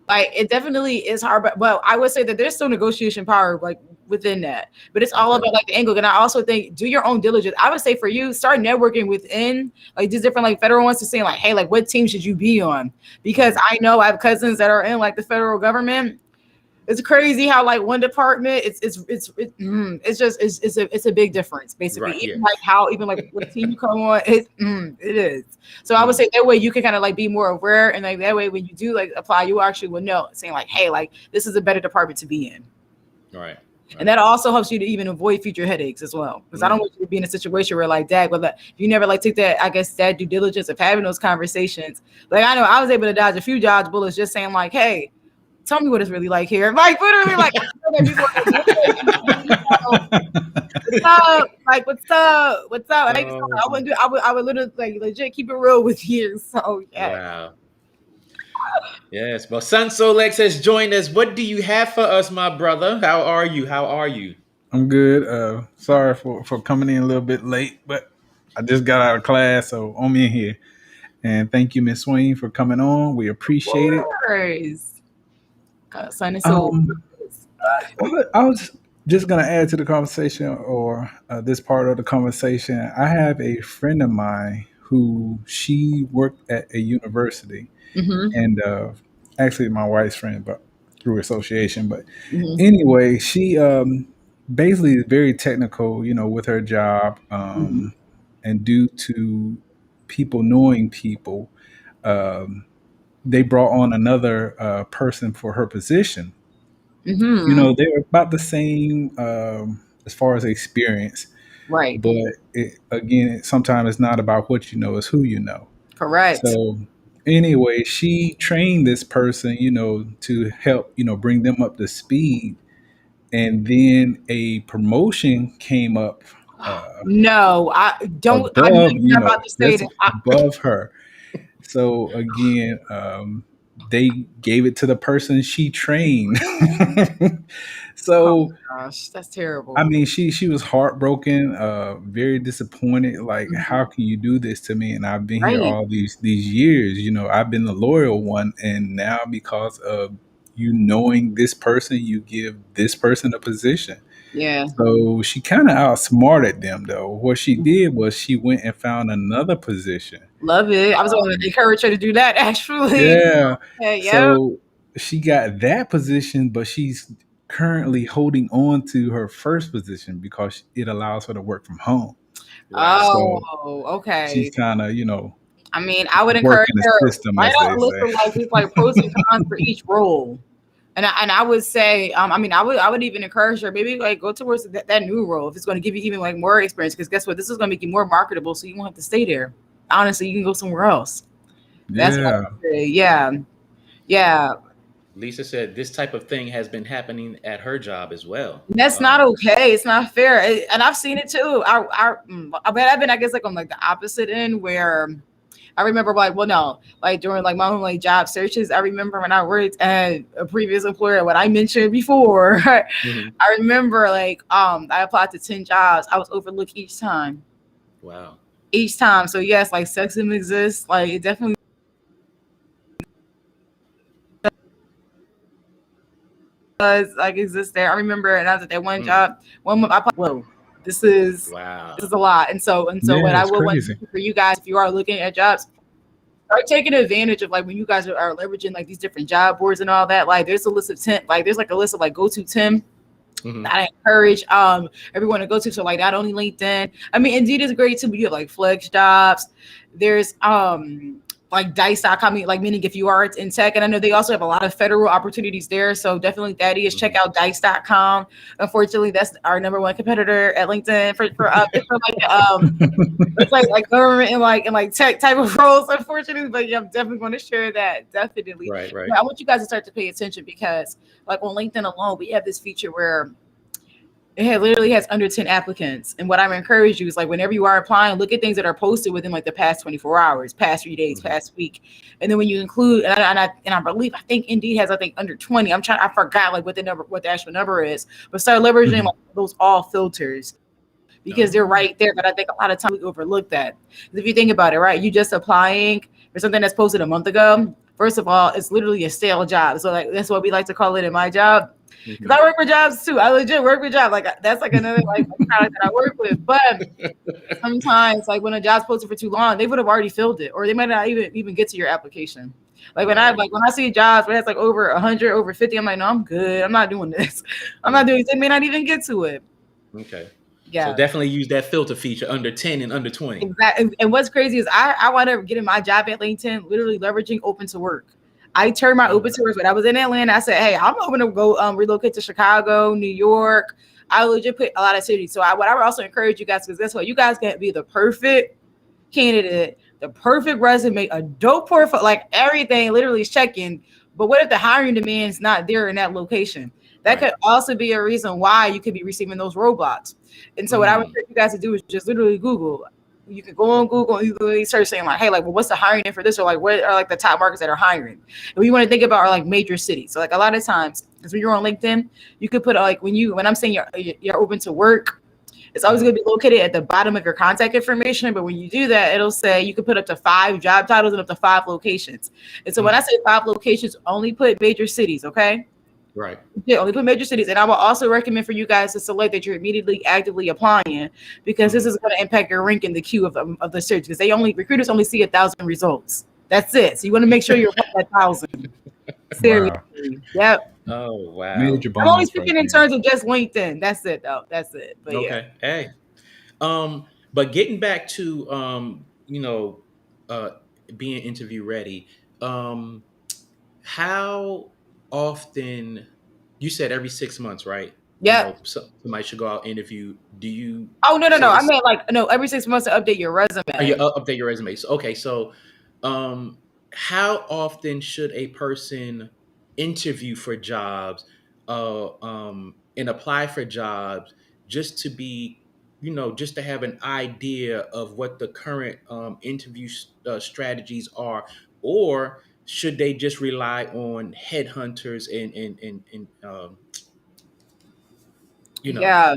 like it definitely is hard, but well, I would say that there's still negotiation power like within that. But it's all Okay. about like the angle. And I also think do your own diligence. I would say for you, start networking within like these different like federal ones to saying like, hey, like what team should you be on? Because Hmm. I know I have cousins that are in like the federal government. It's crazy how like one department it's a big difference basically. Right. Yeah. Even like how even like what team you come on, it is. So I would Mm. say that way you can kind of like be more aware, and like that way when you do like apply, you actually will know, saying like, hey, like this is a better department to be in. Right. And that also helps you to even avoid future headaches as well. Because I don't want you to be in a situation where like, dad, well, if you never like took that, I guess that due diligence of having those conversations. Like I know I was able to dodge a few dodge bullets just saying like, hey, tell me what it's really like here. Like literally, like what's up? Like what's up? What's up? And I wouldn't do. I would literally like legit keep it real with you. So yeah. Wow. Yes. Well, Sun Solex has joined us. What do you have for us, my brother? How are you? How are you? I'm good. Sorry for coming in a little bit late, but I just got out of class, so I'm in here. And thank you, Miss Swain, for coming on. We appreciate it. Son is so. I was just gonna add to the conversation, or this part of the conversation. I have a friend of mine who she worked at a university, and actually my wife's friend, but through association. But anyway, she basically is very technical, with her job, and due to people knowing people, they brought on another person for her position. They're about the same as far as experience, Right. but again, sometimes it's not about what you know; it's who you know. Correct. So anyway, she trained this person, to help, bring them up to speed. And then a promotion came up No, I don't. I know above, you're about to say just that. above her. So again, they gave it to the person she trained. Oh So gosh, that's terrible. I mean, she was heartbroken, very disappointed. Like, how can you do this to me? And I've been here Right. all these years. I've been the loyal one, and now because of you knowing this person, you give this person a position. Yeah. So she kind of outsmarted them, though. What she did was she went and found another position. Love it. I was going to encourage her to do that actually. Yeah. Hey, yeah. So she got that position, but she's currently holding on to her first position because it allows her to work from home. Wow. So Oh, okay. she's kind of, I mean, I would encourage working the her system, write as out they a list say. of like just like pros and cons for each role. And I would say, I mean, I would even encourage her maybe like go towards that new role if it's going to give you even like more experience. Because guess what, this is going to make you more marketable, so you won't have to stay there. Honestly, you can go somewhere else. That's what I Yeah. would say. Yeah, yeah. Lisa said this type of thing has been happening at her job as well. That's not okay. It's not fair. And I've seen it too. But I've been, I guess, like on like the opposite end where I remember like, well, no, like during like my own like job searches, I remember when I worked at a previous employer, what I mentioned before, Mhm. I remember like, I applied to 10 jobs. I was overlooked each time. Wow. Each time. So yes, like sexism exists. Like it definitely does like exist there. I remember, and I was at that one job. One month, I thought, whoa, this is Wow. a lot. And so what Yeah, I it's would want crazy. for you guys, if you are looking at jobs, start taking advantage of like when you guys are leveraging like these different job boards and all that. Like there's a list of 10, like there's like a list of like go to 10 that I encourage everyone to go to. So like not only LinkedIn, I mean Indeed is great too, but you have like Flex Jobs. There's like dice.com, like meaning if you are in tech, and I know they also have a lot of federal opportunities there. So definitely that is check out dice.com. Unfortunately, that's our number one competitor at LinkedIn for it's for like it's like government and like tech type of roles, unfortunately. But yeah, I'm definitely going to share that. Definitely. Right. Right. But I want you guys to start to pay attention because like on LinkedIn alone, we have this feature where it literally has under 10 applicants. And what I would encourage you is like whenever you are applying, look at things that are posted within like the past 24 hours, past 3 days, past week. And then when you include, and I think Indeed has, I think under 20. I forgot like what the actual number is, but start leveraging like those all filters because they're right there. But I think a lot of times we overlook that. If you think about it, right, you just applying for something that's posted a month ago. First of all, it's literally a stale job. So like that's what we like to call it in my job. Because I work for jobs too. I legit work for jobs. Like that's like another like product that I work with. But sometimes like when a job's posted for too long, they would have already filled it, or they might not even get to your application. Like when I see jobs where it's like over 100, over 50, I'm like, no, I'm good. I'm not doing this. I'm not doing. They may not even get to it. Okay. So Yeah. definitely use that filter feature under 10 and under 20. Exactly. And what's crazy is I wound up getting my job at LinkedIn, literally leveraging open to work. I turned my open to work when I was in Atlanta. I said, hey, I'm open to go relocate to Chicago, New York. I legit put a lot of cities. So what I would also encourage you guys, because guess what? You guys can be the perfect candidate, the perfect resume, a dope portfolio, like everything literally is checking. But what if the hiring demand is not there in that location? That could also be a reason why you could be receiving those roadblocks. And so what I would encourage you guys to do is just literally Google. You can go on Google and you literally start saying like, hey, like, well, what's the hiring for this? Or like, what are like the top markets that are hiring? And what you want to think about are like major cities. So like a lot of times, because when you're on LinkedIn, you could put like when I'm saying you're open to work, it's always going to be located at the bottom of your contact information. But when you do that, it'll say you can put up to 5 job titles and up to 5 locations. And so when I say 5 locations, only put major cities, okay? Right. Yeah, only put major cities. And I will also recommend for you guys to select that you're immediately actively applying, because this is going to impact your rank in the queue of the search, because recruiters only see 1,000 results. That's it. So you want to make sure you're at 1,000. Seriously. Wow. Yep. Oh, wow. Major I'm only bonus speaking right in there. terms of just LinkedIn. That's it, though. That's it. But Okay. Hey. But getting back to uh being interview ready, how often, you said every 6 months, right? Yep. Somebody should go out interview. Do you Oh, no. say I this? meant like, no, every 6 months to update your You resume. update your resume. So, okay, so how often should a person interview for jobs, and apply for jobs, just to be, just to have an idea of what the current interview strategies are, or should they just rely on headhunters and you know? Yeah.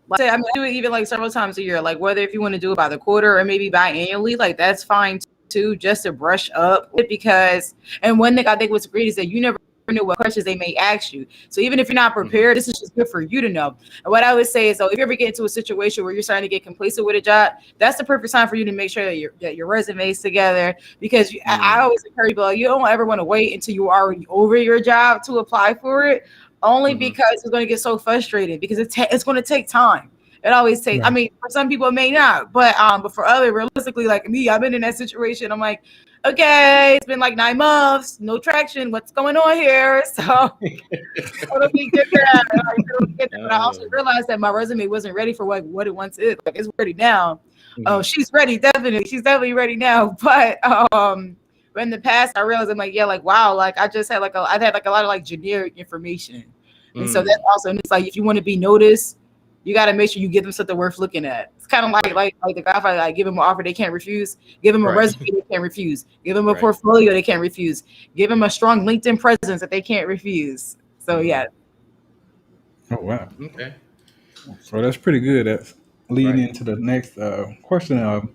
Like I say, I mean, I do it even like several times a year, like whether if you want to do it by the quarter or maybe biannually, like that's fine too, just to brush up because, and one thing I think was great is that you never know what questions they may ask you. So even if you're not prepared, this is just good for you to know. And what I would say is, so if you ever get into a situation where you're starting to get complacent with a job, that's the perfect time for you to make sure that your resume is together, because I always encourage people, you don't ever want to wait until you're already over your job to apply for it. Only because it's going to get so frustrated, because it's going to take time. It always takes. Right. I mean, for some people it may not, but for other, realistically, like me, I've been in that situation. I'm like, okay, it's been like 9 months, no traction. What's going on here? So it'll be good. But I also realized that my resume wasn't ready for what it once is. Like it's ready now. Oh, she's ready, definitely. She's definitely ready now. But in the past, I realized I'm like, yeah, like wow, like I just had I've had like a lot of like generic information, and so that's also, and it's like if you want to be noticed, you got to make sure you give them something worth looking at. It's kind of like the Godfather, like give them an offer they can't refuse, give them a resume they can't refuse, give them a portfolio they can't refuse, give them a strong LinkedIn presence that they can't refuse. So yeah. Oh wow. Okay. So that's pretty good. That's leading into the next question of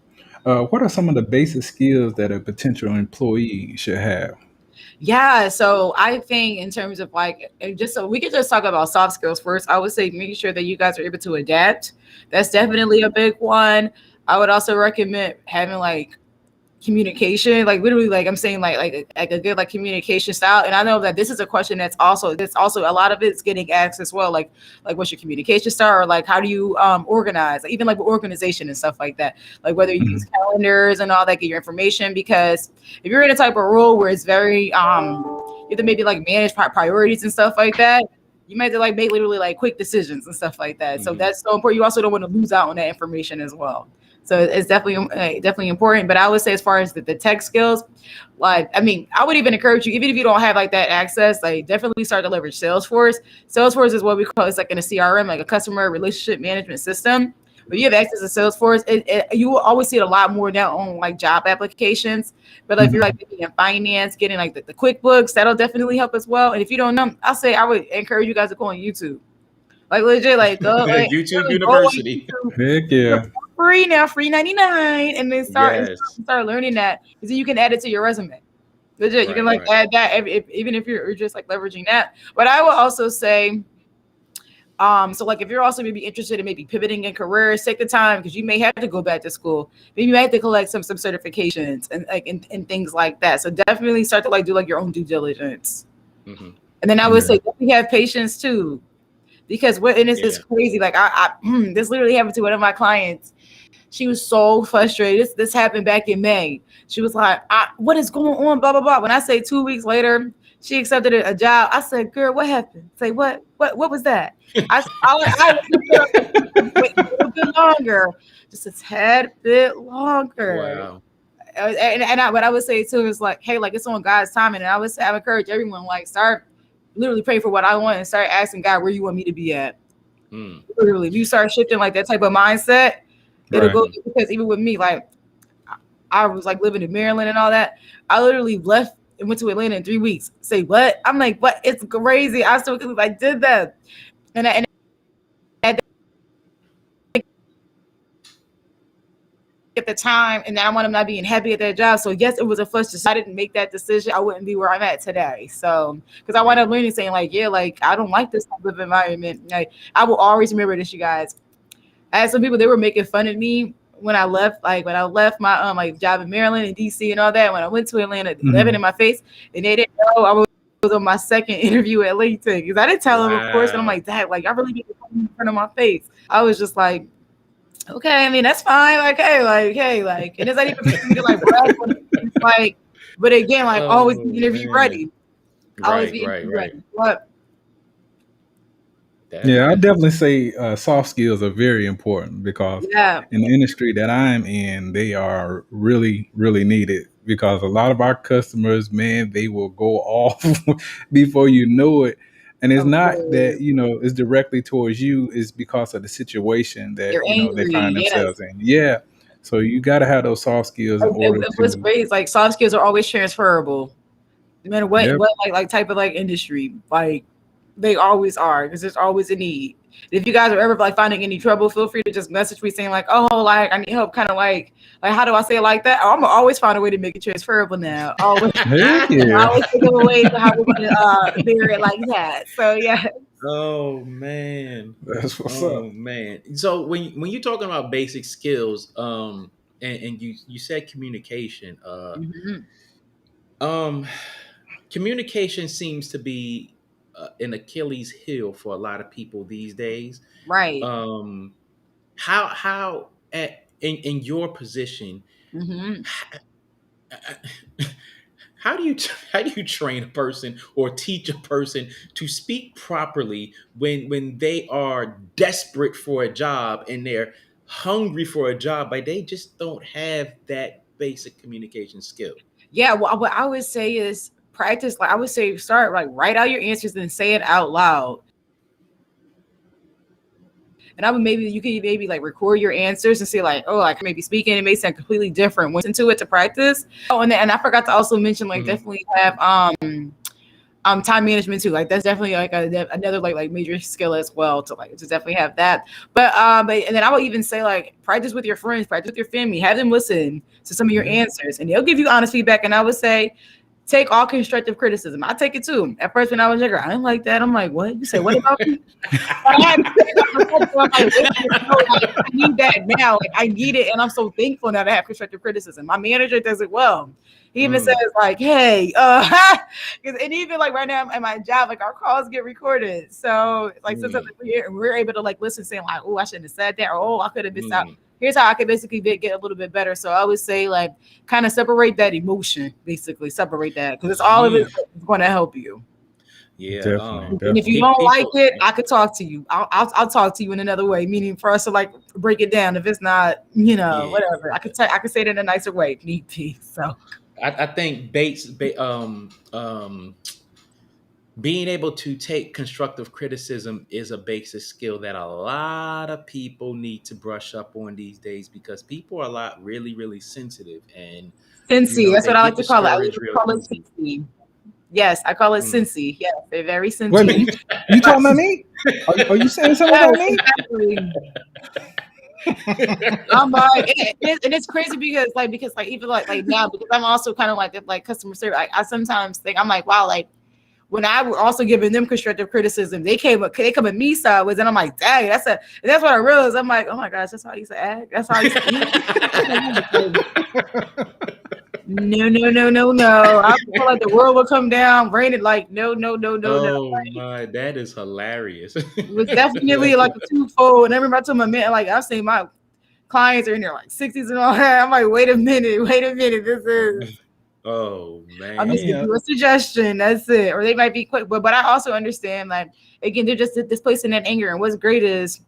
what are some of the basic skills that a potential employee should have? Yeah, so I think in terms of like, just so we could just talk about soft skills first, I would say making sure that you guys are able to adapt. That's definitely a big one. I would also recommend having like communication, like literally, like I'm saying, like a good like communication style. And I know that this is a question that's also a lot of it's getting asked as well, like what's your communication style, or like how do you organize, like, even like with organization and stuff like that, like whether you use calendars and all that, get your information, because if you're in a type of role where it's very you have to maybe like manage priorities and stuff like that, you might have to like make literally like quick decisions and stuff like that. So that's so important. You also don't want to lose out on that information as well. So it's definitely important. But I would say, as far as the tech skills, like, I mean, I would even encourage you, even if you don't have like that access, like definitely start to leverage Salesforce. Salesforce is what we call, it's like in a CRM, like a customer relationship management system. But you have access to Salesforce, you will always see it a lot more now on like job applications. But if you're like maybe in finance, getting like the QuickBooks, that'll definitely help as well. And if you don't know, I would encourage you guys to go on YouTube. Like legit, like go like, YouTube go on University. YouTube. Heck yeah. Free now, free 99, and then start Yes. learning that, because then you can add it to your resume. Legit, you can like add that even if you're just like leveraging that. But I will also say, So like if you're also maybe interested in maybe pivoting in careers, take the time because you may have to go back to school. Maybe you may have to collect some certifications and like and things like that. So definitely start to like do like your own due diligence. Mm-hmm. And then I would say definitely have patience too. Because what and it's crazy. Like I this literally happened to one of my clients. She was so frustrated. This happened back in May. She was like, what is going on? Blah, blah, blah. When I say 2 weeks later, she accepted a job. I said, girl, what happened? Say, what was that? I wait a little bit longer, just a tad bit longer. Wow. What I would say too is like, hey, like it's on God's timing. And I would say, I would encourage everyone, like start literally pray for what I want and start asking God where you want me to be at. Literally, if you start shifting like that type of mindset, it'll go, because even with me, like I was like living in Maryland and all that. I literally left and went to Atlanta in 3 weeks. Say what? I'm like, what? It's crazy. I still like did that, and at the time, and I wound up not being happy at that job. So yes, it was a first decision. I didn't make that decision, I wouldn't be where I'm at today. So because I wound up learning, saying like, yeah, like I don't like this type of environment. Like I will always remember this, you guys. I had some people, they were making fun of me when I left my like job in Maryland and DC and all that. When I went to Atlanta, living in my face, and they didn't know I was on my second interview at LinkedIn because I didn't tell them, of course. And I'm like, Dad, like I really need to come in front of my face. I was just like, okay, I mean that's fine. Like, hey, like, and it's not even for me to like brag, like, but again, like always be interview ready. Always be interview ready. But yeah, I definitely say soft skills are very important because in the industry that I'm in, they are really, really needed because a lot of our customers, man, they will go off before you know it. And it's not that, it's directly towards you. It's because of the situation that, they find themselves in. Yeah. So you got to have those soft skills in order to. What's great is like soft skills are always transferable. No matter what like type of like industry, like they always are, because there's always a need. If you guys are ever like finding any trouble, feel free to just message me saying like, oh, like I need help, kind of like how do I say it like that? I'm gonna always find a way to make it transferable now. Always, always think of a way to how we're gonna bear it like that. So yeah. Oh man, that's what's up. Oh man. So when you're talking about basic skills, and you said communication, communication seems to be an Achilles heel for a lot of people these days. Right. How in your position, how do you train a person or teach a person to speak properly when they are desperate for a job and they're hungry for a job, but they just don't have that basic communication skill? Yeah, well, what I would say is practice. Like I would say, start like write out your answers and say it out loud. And I would you can maybe like record your answers and say like, oh, I can maybe speaking, it may sound completely different. Listen to it to practice. Oh, and I forgot to also mention like definitely have time management too. Like that's definitely like another like major skill as well to definitely have that. But and then I would even say like practice with your friends, practice with your family, have them listen to some of your answers, and they'll give you honest feedback. And I would say, take all constructive criticism. I take it too. At first, when I was younger, I didn't like that. I'm like, what? You say what about me? I need that now. Like I need it, and I'm so thankful now to have constructive criticism. My manager does it well. He even says like, hey, and even like right now at my job, like our calls get recorded. So like sometimes we're able to like listen, saying like, oh, I shouldn't have said that, or oh, I could have missed out. Here's how I can basically get a little bit better. So I would say like kind of separate that emotion, basically separate that, because it's all of it is going to help you. Yeah, definitely. And if you don't like it, I could talk to you. I'll talk to you in another way, meaning for us to like break it down. If it's not, whatever, I could say it in a nicer way if need be. So I think being able to take constructive criticism is a basic skill that a lot of people need to brush up on these days, because people are a lot really, really sensitive and sensy. That's what I like to call it. I like to call it sensy. Yes, I call it sensy. Yes, they're very sensy. Wait a minute, you talking about me? Are you saying something about me? I'm like, and it's crazy because even like now, because I'm also kind of like customer service. I sometimes think I'm like, wow, like when I were also giving them constructive criticism, they come at me sideways, and I'm like, dang, that's what I realized. I'm like, oh my gosh, that's how I used to act. That's how I used to No. I feel like the world would come down, raining like no. Oh Like, my, that is hilarious. it was definitely like a twofold. And I remember I told my man, like, I've seen my clients are in their like 60s and all that. I'm like, wait a minute. This is Oh I'm just man. giving you a suggestion. That's it. Or they might be quick, but I also understand, like, again, they're just displacing that anger. And what's great is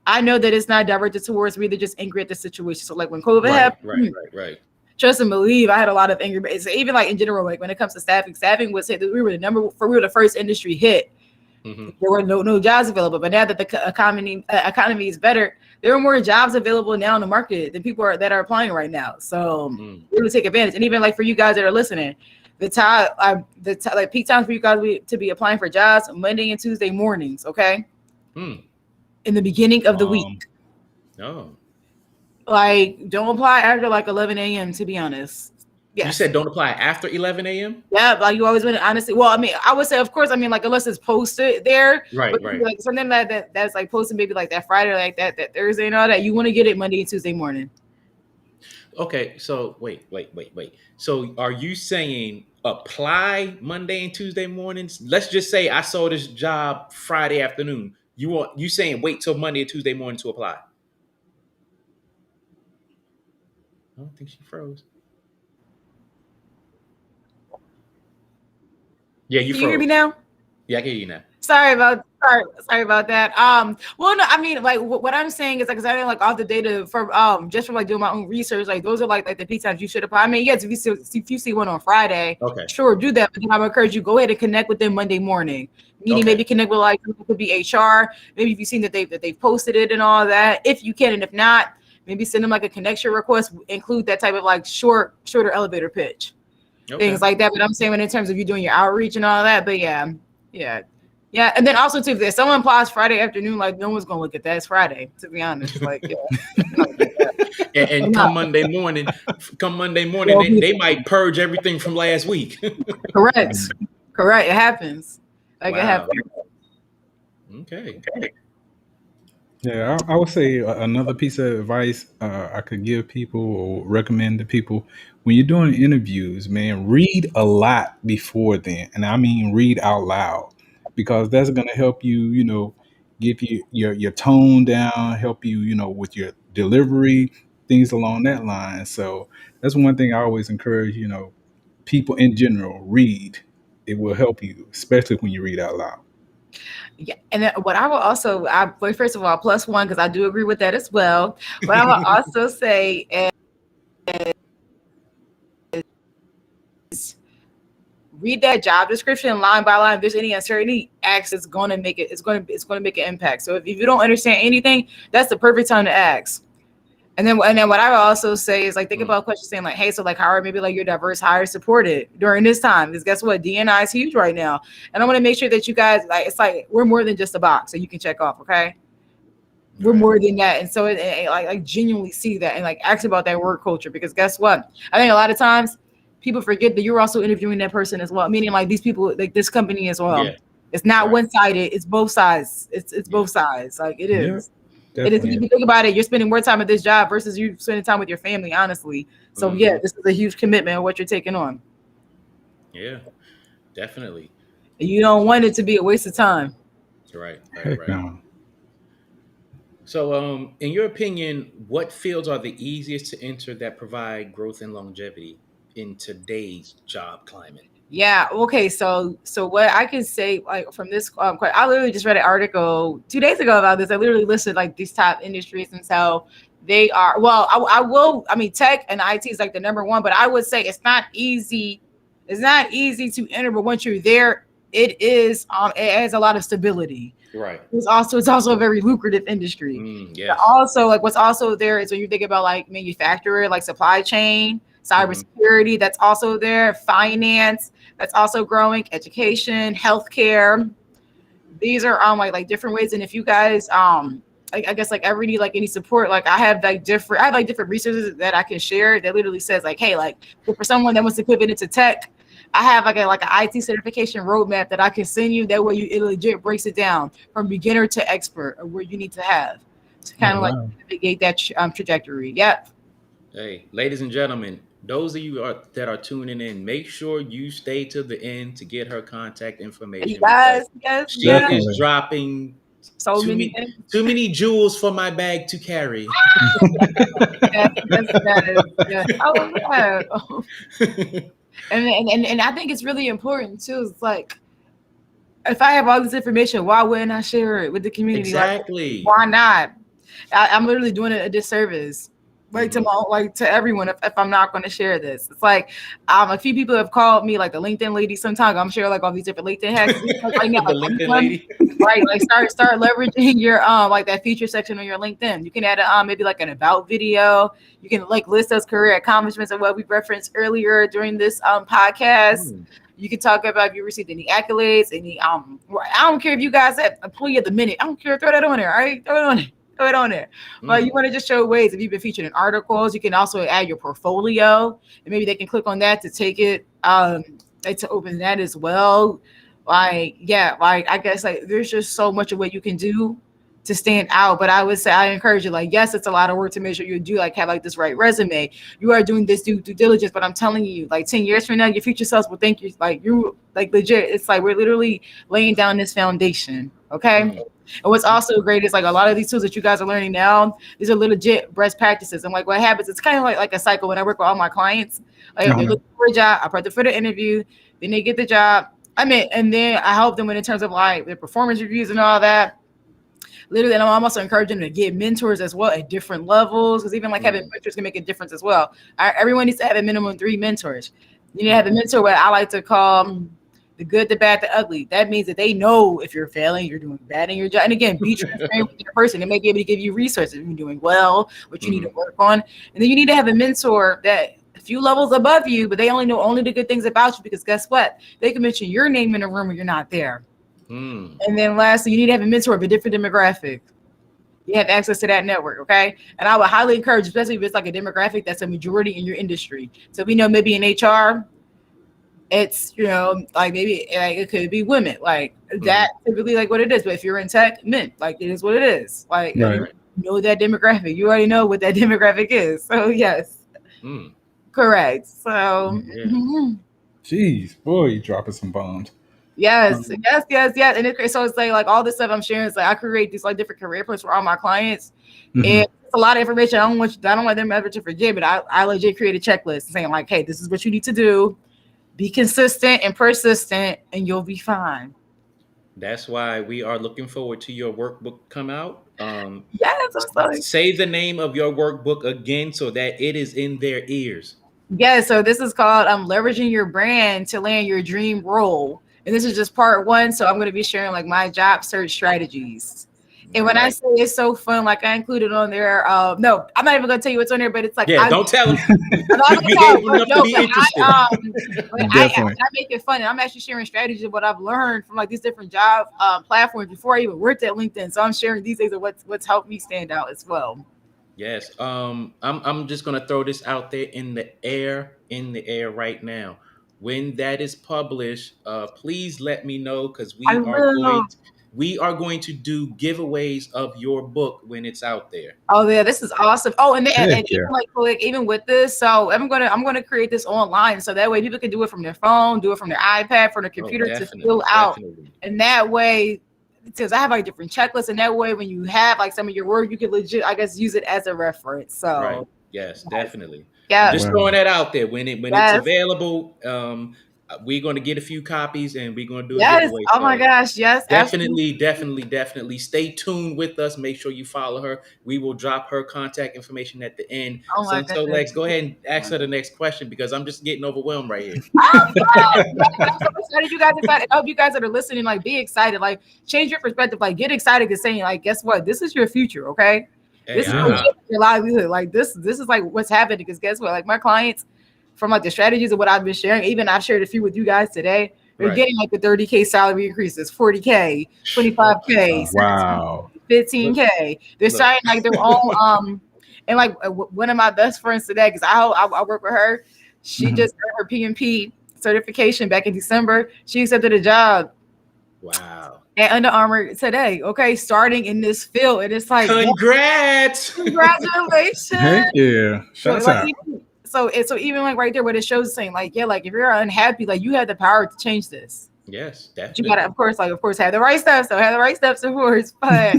I know that it's not directed towards me. They're just angry at the situation. So like when COVID happened, Right. Trust and believe, I had a lot of anger. But even like in general, like when it comes to staffing would say that we were the first industry hit. Mm-hmm. There were no jobs available. But now that the economy is better, there are more jobs available now in the market than people that are applying right now. So we would take advantage. And even like for you guys that are listening, like peak times for you guys to be applying for jobs Monday and Tuesday mornings. Okay. In the beginning of the week. No. Like, don't apply after like 11 a.m. to be honest. Yes. You said don't apply after 11 a.m.? Yeah, like you always want to honestly. Well, I mean, I would say, of course, I mean, like unless it's posted there. Right. Like something that's like posted maybe like that Friday, like that Thursday and all that. You want to get it Monday and Tuesday morning. Okay, so wait. So are you saying apply Monday and Tuesday mornings? Let's just say I saw this job Friday afternoon. You saying wait till Monday and Tuesday morning to apply? I don't think she froze. Yeah, you Can froze. you hear me now? Yeah, I can hear you now. Sorry about that. Well, no, I mean, like what I'm saying is like, cause I didn't like all the data from just from like doing my own research. Like those are like the peak times you should apply. I mean, yes, if you see one on Friday, okay, sure, do that. But then I would encourage you go ahead and connect with them Monday morning. Meaning maybe connect with like it could be HR. Maybe if you've seen that they've posted it and all that, if you can, and if not, maybe send them like a connection request. Include that type of like shorter elevator pitch, things like that. But I'm saying in terms of you doing your outreach and all that. But yeah. Yeah, and then also too, if someone applies Friday afternoon, like no one's gonna look at that. It's Friday, to be honest. Like, yeah. and come Monday morning, they might purge everything from last week. Correct. It happens. Like it happens. Okay. Yeah, I would say another piece of advice I could give people or recommend to people when you're doing interviews, man, read a lot before then, and I mean read out loud, because that's going to help you, give you your tone down, help you, with your delivery, things along that line. So that's one thing I always encourage, people in general, read. It will help you, especially when you read out loud. Yeah, and then what I will also, first of all, +1 because I do agree with that as well. But I will also say is read that job description line by line. If there's any uncertainty, ask. It's going to make it. It's going to make an impact. So if you don't understand anything, that's the perfect time to ask. And then what I would also say is like think about questions saying like, hey, so like how are maybe like your diverse hires supported during this time? Because guess what? D&I is huge right now. And I want to make sure that you guys like it's like we're more than just a box that you can check off, okay? We're more than that. And so like genuinely see that and like ask about that work culture, because guess what? I think a lot of times people forget that you're also interviewing that person as well, meaning like these people, like this company as well. Yeah. It's not one-sided, it's both sides. It's both sides. Like it is. Yeah. It is, if you think about it, you're spending more time at this job versus you spending time with your family, honestly. So yeah, this is a huge commitment of what you're taking on. Yeah, definitely. And you don't want it to be a waste of time. Right. So, in your opinion, what fields are the easiest to enter that provide growth and longevity in today's job climate? Yeah. Okay. So what I can say, like from this, I literally just read an article 2 days ago about this. I literally listed like these top industries, and so they are. Well, I mean, tech and IT is like the number one, but I would say it's not easy. It's not easy to enter, but once you're there, it is. It has a lot of stability. Right. It's also a very lucrative industry. Yes. But also, like what's also there is when you think about like manufacturer, like supply chain, cybersecurity, that's also there. Finance, that's also growing. Education, healthcare. These are like different ways. And if you guys I guess like ever need like any support, like I have different resources that I can share that literally says like, hey, like for someone that wants to pivot into tech, I have like an IT certification roadmap that I can send you. That way, it legit breaks it down from beginner to expert of where you need to have to Oh kind of like wow. navigate that trajectory. Yep. Hey, ladies and gentlemen, those of you that are tuning in, make sure you stay to the end to get her contact information because Yes, yes, she yes. is Definitely. dropping So many things. too many jewels for my bag to carry. Yes, yes, yes, yes. Oh, yeah. And I think it's really important too. It's like if I have all this information, why wouldn't I share it with the community? Like, Exactly. why not? I'm literally doing a disservice, like to Mhm. my like to everyone if I'm not going to share this. It's like a few people have called me, like the LinkedIn lady. Sometimes I'm sharing like all these different LinkedIn hacks. Like, right now, The like LinkedIn everyone, lady. right? Like start leveraging your like that feature section on your LinkedIn. You can add a maybe like an about video. You can like list those career accomplishments and what we referenced earlier during this podcast. Mm, You can talk about if you received any accolades, any I don't care if you guys have employee of the minute. I don't care. Throw that on there. All right, throw it on there. Throw it on there. But you mm, want to just show ways. If you've been featured in articles, you can also add your portfolio, and maybe they can click on that to take it like to open that as well. Like yeah, like I guess like there's just so much of what you can do to stand out. But I would say I encourage you, like, yes, it's a lot of work to make sure you do like have like this right resume. You are doing this due diligence, but I'm telling you, like 10 years from now, your future selves will thank you. Like you like legit, it's like we're literally laying down this foundation. Okay. mm. And what's also great is like a lot of these tools that you guys are learning now, these are legit best practices. And like what happens, it's kind of like a cycle when I work with all my clients. Like if they're Uh-huh. looking for a job, I prep them for the interview, then they get the job. I mean, and then I help them in terms of like their performance reviews and all that. Literally, and I'm also encouraging them to get mentors as well at different levels, because even like having Mm, mentors can make a difference as well. Everyone needs to have a minimum 3 mentors. You need to have a mm, mentor, what I like to call the good, the bad, the ugly. That means that they know if you're failing, you're doing bad in your job. And again, be transparent with your person. They may be able to give you resources if you're doing well, what you need to mhm. work on. And then you need to have a mentor that a few levels above you, but they only know only the good things about you, because guess what? They can mention your name in a room when you're not there. Mm. And then lastly, you need to have a mentor of a different demographic. You have access to that network, okay? And I would highly encourage, especially if it's like a demographic that's a majority in your industry. So we know maybe in HR, it's like maybe like it could be women, like that Mhm. typically like what it is. But if you're in tech, men, like it is what it is. Like Right. you Right. know that demographic, you already know what that demographic is. So yes, Mm. correct. So Yeah. Jeez, boy, you dropping some bombs. yes, Um, yes, yes, yes. And so it's like all this stuff I'm sharing is like I create these like different career plans for all my clients. And mhm. it's a lot of information. I don't want them ever to forget, but I legit create a checklist saying like, hey, this is what you need to do. Be consistent and persistent, and you'll be fine. That's why we are looking forward to your workbook come out. Yes, I'm sorry. Say the name of your workbook again so that it is in their ears. Yeah, so this is called leveraging your brand to land your dream role. And this is just part one. So I'm going to be sharing like my job search strategies. And All when I right. say it's so fun, like I included on there, no, I'm not even gonna tell you what's on there, but it's like Yeah, don't tell them. I'm not We gonna here tell, but enough to no, be interested. Definitely. I make it fun. And I'm actually sharing strategies of what I've learned from like these different job platforms before I even worked at LinkedIn. So I'm sharing these things of what's helped me stand out as well. Yes. I'm just gonna throw this out there in the air right now. When that is published, please let me know because I will. we are going to do giveaways of your book when it's out there. Oh yeah, this is awesome. Oh, and Heck even yeah. like even with this, so I'm gonna create this online so that way people can do it from their phone, do it from their iPad, from their Oh, computer to fill definitely, out. definitely. And that way, because I have like different checklists, and that way when you have like some of your work, you can legit, I guess, use it as a reference. Right. So Yes, yes, definitely. I'm yes, just Wow. throwing that out there. When it's yes, available, we're going to get a few copies and we're going to do a yes. giveaway. Oh my So gosh, yes, absolutely. definitely, definitely, definitely stay tuned with us. Make sure you follow her. We will drop her contact information at the end. Oh my So goodness. Lex, go ahead and ask her the next question because I'm just getting overwhelmed right here. Oh, yes, yes. I'm so excited. You guys excited. I hope you guys that are listening, like, be excited. Like, change your perspective. Like, get excited because saying, like, guess what? This is your future. Okay, Hey, this is Yeah. legit your livelihood. Like, this is like what's happening. Because guess what? Like, my clients, from like the strategies of what I've been sharing, even I've shared a few with you guys today. They're right. getting like the 30K salary increases, 40K, Oh my 25K, God. Wow. Look, 15K. They're look. starting like their own and like one of my best friends today, because I work with her. She Mhm. just earned her PMP certification back in December. She accepted a job Wow. at Under Armour today. Okay, starting in this field, and it's like, Congrats. congratulations. Heck yeah. So Shouts like out. so even like right there, what it shows saying like, yeah, like if you're unhappy, like you have the power to change this. Yes, But you gotta, definitely. of course, have the right steps. So have the right steps, of course. But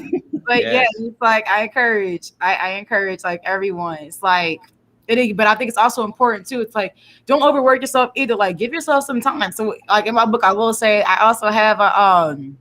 yeah, Yes. it's like I encourage like everyone. It's like but I think it's also important too. It's like don't overwork yourself either. Like give yourself some time. So like in my book, I will say I also have a kind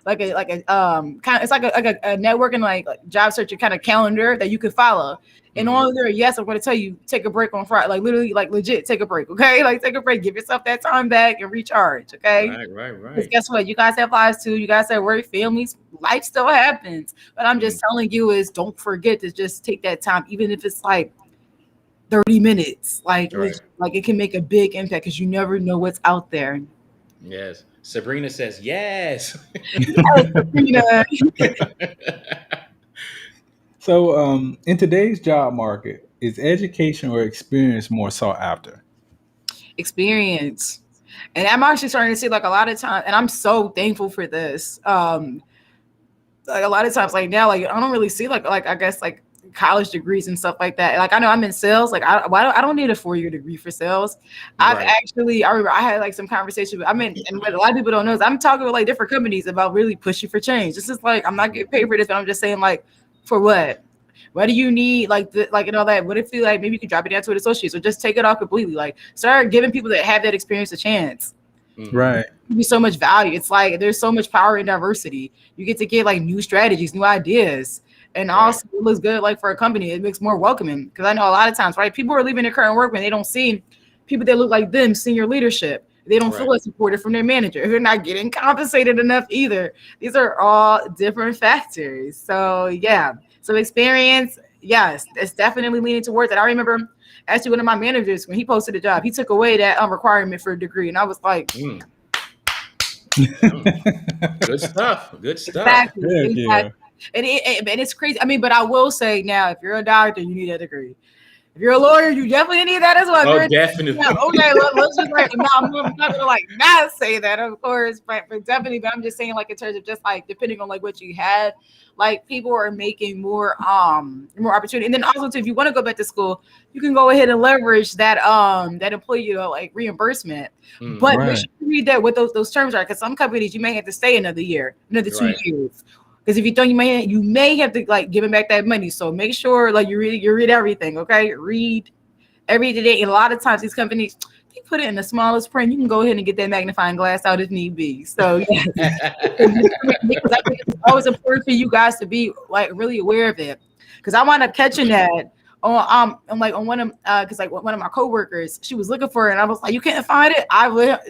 of, it's like a networking like job searching kind of calendar that you could follow. And on there, yes, I'm going to tell you take a break on Friday, like literally, like legit, take a break, okay? Like take a break, give yourself that time back and recharge, okay? Because Right. guess what? You guys have lives too. You guys have work, families. Life still happens. But I'm just telling you is don't forget to just take that time, even if it's like 30 minutes. Like it can make a big impact because you never know what's out there. Yes. Sabrina says yes. Yes, Sabrina. So, in today's job market, is education or experience more sought after? Experience. And I'm actually starting to see like a lot of times, and I'm so thankful for this. Like a lot of times, like now, like I don't really see like I guess like college degrees and stuff like that. Like I know I'm in sales. Like I don't need a 4-year degree for sales. I've Right. actually, I remember I had like some conversation. I mean, and what a lot of people don't know is I'm talking with like different companies about really pushing for change. This is like I'm not getting paid for this, but I'm just saying like for what? What do you need? Like like and all that. What if you like maybe you could drop it down to an associate or just take it off completely? Like start giving people that have that experience a chance. Right. Be so much value. It's like there's so much power in diversity. You get to get like new strategies, new ideas, and also it looks good like for a company. It makes more welcoming because I know a lot of times, right? People are leaving their current work when they don't see people that look like them, senior leadership. They don't feel as supported from their manager. They're not getting compensated enough either. These are all different factors. So yeah, so experience, yes, it's definitely leaning towards it. I remember actually one of my managers when he posted a job, he took away that requirement for a degree, and I was like. Good stuff. Good stuff. Exactly. Yeah. And it's crazy. I mean, but I will say now, if you're a doctor, you need a degree. If you're a lawyer, you definitely need that as well. Oh, definitely. Yeah, okay, let's just like I'm not gonna like not say that, of course, but definitely. But I'm just saying, like in terms of just like depending on like what you have, like people are making more opportunity. And then also, too, if you want to go back to school, you can go ahead and leverage that employee like reimbursement. But make sure you read that what those terms are, because some companies you may have to stay another year, another 2 years. Because if you don't, you may have to like give them back that money. So make sure like you read everything. Okay, read every day. And a lot of times these companies they put it in the smallest print. You can go ahead and get that magnifying glass out if need be. So yeah, because I think it's always important for you guys to be like really aware of it. Because I wound up catching that on on one of because like one of my coworkers, she was looking for it, and I was like, you can't find it.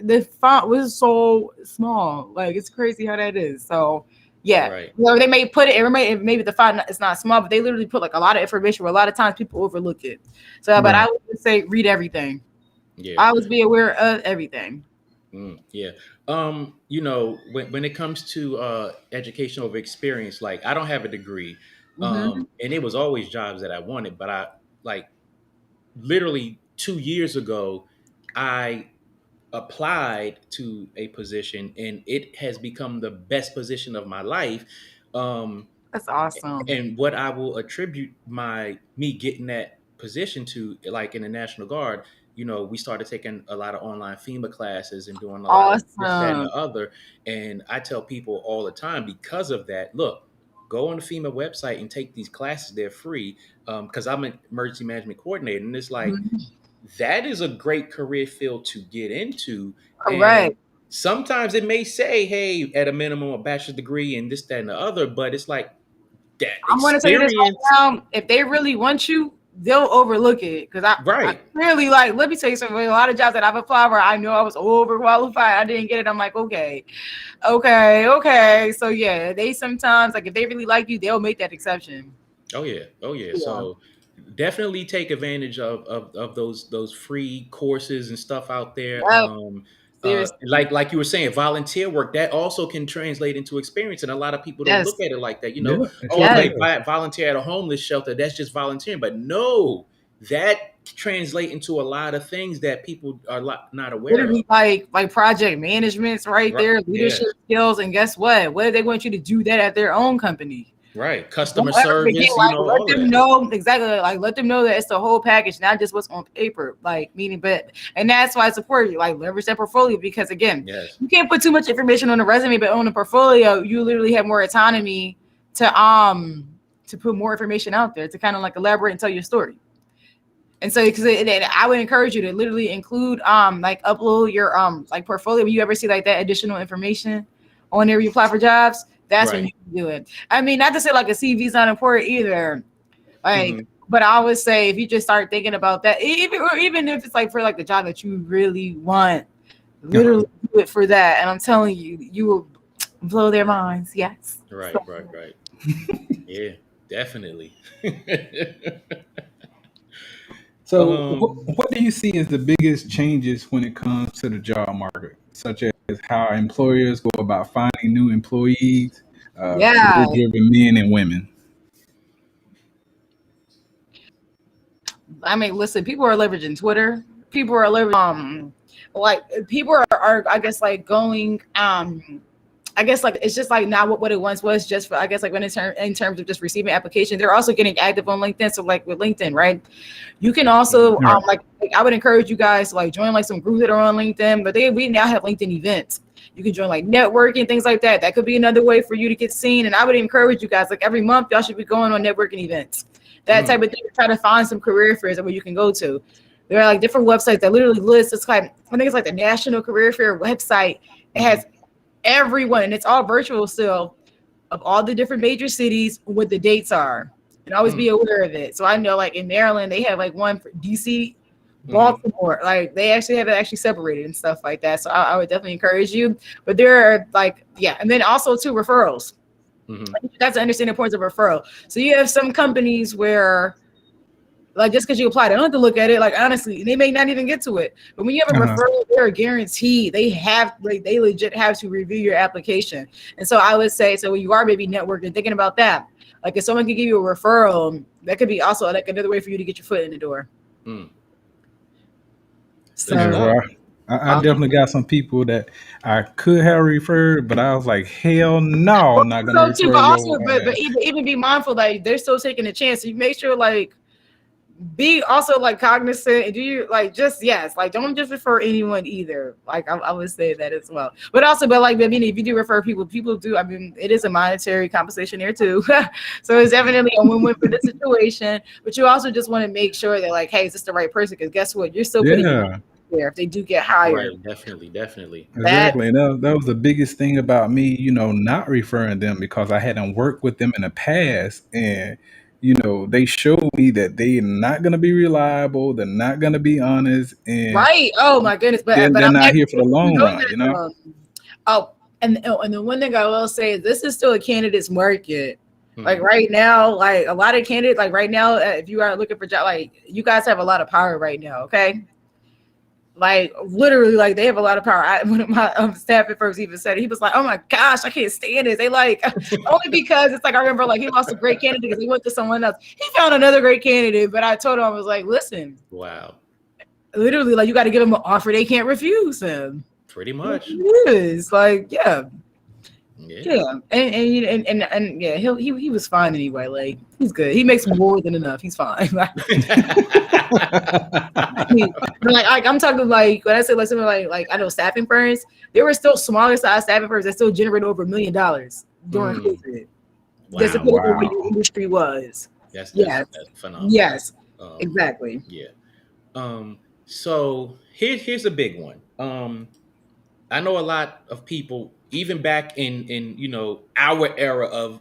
The font was so small. Like it's crazy how that is. So. Yeah, well, they may put it. Maybe the font is not small, but they literally put like a lot of information. Where a lot of times people overlook it. So, but I would say read everything. Yeah, I always be aware of everything. Yeah, you know, when it comes to education over experience, like I don't have a degree, and it was always jobs that I wanted, but I like literally 2 years ago, I applied to a position and it has become the best position of my life. That's awesome. And what I will attribute me getting that position to, like in the National Guard, you know, we started taking a lot of online FEMA classes and doing a lot of this, that, and the other. And I tell people all the time, because of that, look, go on the FEMA website and take these classes. They're free. Because I'm an emergency management coordinator, and it's like, that is a great career field to get into. And sometimes it may say, hey, at a minimum, a bachelor's degree and this, that, and the other, but it's like that I'm going to tell you this right experience. now. If they really want you, they'll overlook it. Because I really like, let me tell you something. A lot of jobs that I've applied where I know I was overqualified, I didn't get it. I'm like, okay. So yeah, they sometimes, like if they really like you, they'll make that exception. Oh yeah. So definitely take advantage of those free courses and stuff out there. Like you were saying, volunteer work that also can translate into experience, and a lot of people don't look at it like that. You know, volunteer at a homeless shelter, that's just volunteering, but no, that translate into a lot of things that people are not aware of. Literally, like project management's right Right. there, Yeah. leadership skills, and guess what? What if they want you to do that at their own company? Right. Don't Customer ever forget, service, like, let all them that. know exactly, like, let them know that it's the whole package, not just what's on paper. Like, meaning, and that's why I support you. Like, leverage that portfolio, because again, Yes. you can't put too much information on the resume, but on the portfolio, you literally have more autonomy to put more information out there to kind of like elaborate and tell your story. And so, because I would encourage you to literally include like upload your like portfolio. When you ever see like that additional information on there, you apply for jobs. That's when Right. you can do it. I mean, not to say like a CV is not important either, like, Mhm. but I would say if you just start thinking about that, even if it's like for like the job that you really want, literally do it for that. And I'm telling you, you will blow their minds. Yes. Right. So, Right. Yeah, definitely. So, um, what do you see as the biggest changes when it comes to the job market, such as how employers go about finding new employees, yeah. career-driven men and women? I mean, listen, people are leveraging Twitter. People are leveraging like people are I guess like going I guess like it's just like not what it once was, just for I guess like when in terms of just receiving applications, they're also getting active on LinkedIn. So like with LinkedIn, right? You can also All right. like I would encourage you guys to like join like some groups that are on LinkedIn, but we now have LinkedIn events. You can join like networking, things like that. That could be another way for you to get seen. And I would encourage you guys, like every month, y'all should be going on networking events. That type of thing. Try to find some career fairs where you can go to. There are like different websites that literally list. It's like I think it's like the National Career Fair website. It has everyone, and it's all virtual still, of all the different major cities, what the dates are, and always be aware of it. So I know like in Maryland they have like one for DC, Baltimore, like they actually have it actually separated and stuff like that. So I would definitely encourage you. But there are like, yeah, and then also too referrals. That's to understand the importance of referral. So you have some companies where like just because you apply, they don't have to look at it. Like honestly, they may not even get to it. But when you have a referral, they're guaranteed. They legit have to review your application. And so I would say, so when you are maybe networking, thinking about that, like if someone can give you a referral, that could be also like another way for you to get your foot in the door. So Yeah, well, I definitely got some people that I could have referred, but I was like, hell no, I'm not gonna so too, refer but your also, but ass. even be mindful that they're still taking a chance. So you make sure like be also like cognizant and do you like just yes, like don't just refer anyone either. Like I would say that as well. But also, but like I mean, if you do refer people do. I mean, it is a monetary compensation there too. So it's definitely a win-win for the situation. But you also just want to make sure that like, hey, is this the right person? Because guess what, you're still putting Yeah, there if they do get hired. Right. Definitely. That exactly. That was the biggest thing about me, not referring them because I hadn't worked with them in the past, and they showed me that they're not gonna be reliable, they're not gonna be honest, and right. Oh my goodness. But they're I'm not happy here for the you long know run. that. And the one thing I will say is this is still a candidate's market. Like right now, like a lot of candidates, like right now, if you are looking for job, like you guys have a lot of power right now. Okay. Like literally, like they have a lot of power. One of my staff at first even said it. He was like, "Oh my gosh, I can't stand this." They like only because it's like I remember like he lost a great candidate because he went to someone else. He found another great candidate, but I told him I was like, "Listen, Wow. literally, like you got to give them an offer they can't refuse him." Pretty much. It is like yeah. Yeah. And yeah, he was fine anyway. Like he's good. He makes more than enough. He's fine. Like I'm talking like when I say like something like I know staffing firms, there were still smaller size staffing firms that still generated over $1 million during COVID. That's Wow. what the industry was. That's Yes. phenomenal. Yes. Exactly. Yeah. So here's a big one. I know a lot of people, even back in our era of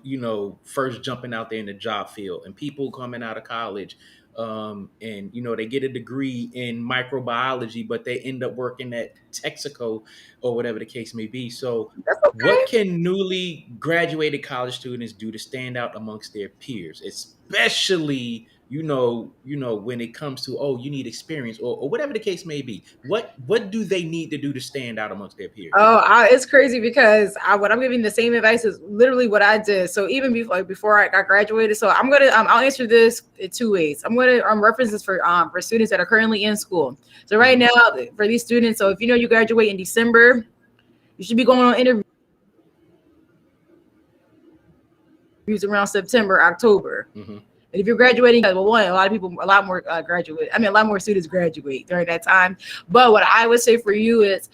first jumping out there in the job field, and people coming out of college, and they get a degree in microbiology, but they end up working at Texaco or whatever the case may be. So, That's what okay. can newly graduated college students do to stand out amongst their peers, especially when it comes to, oh, you need experience, or whatever the case may be, what do they need to do to stand out amongst their peers? It's crazy because what I'm giving the same advice is literally what I did. So even before I got graduated, so I'm gonna I'll answer this in two ways. I'm gonna reference this for students that are currently in school. So right now for these students, so if you graduate in December, you should be going on interviews around September, October. And if you're graduating, well, a lot more students graduate during that time. But what I would say for you is,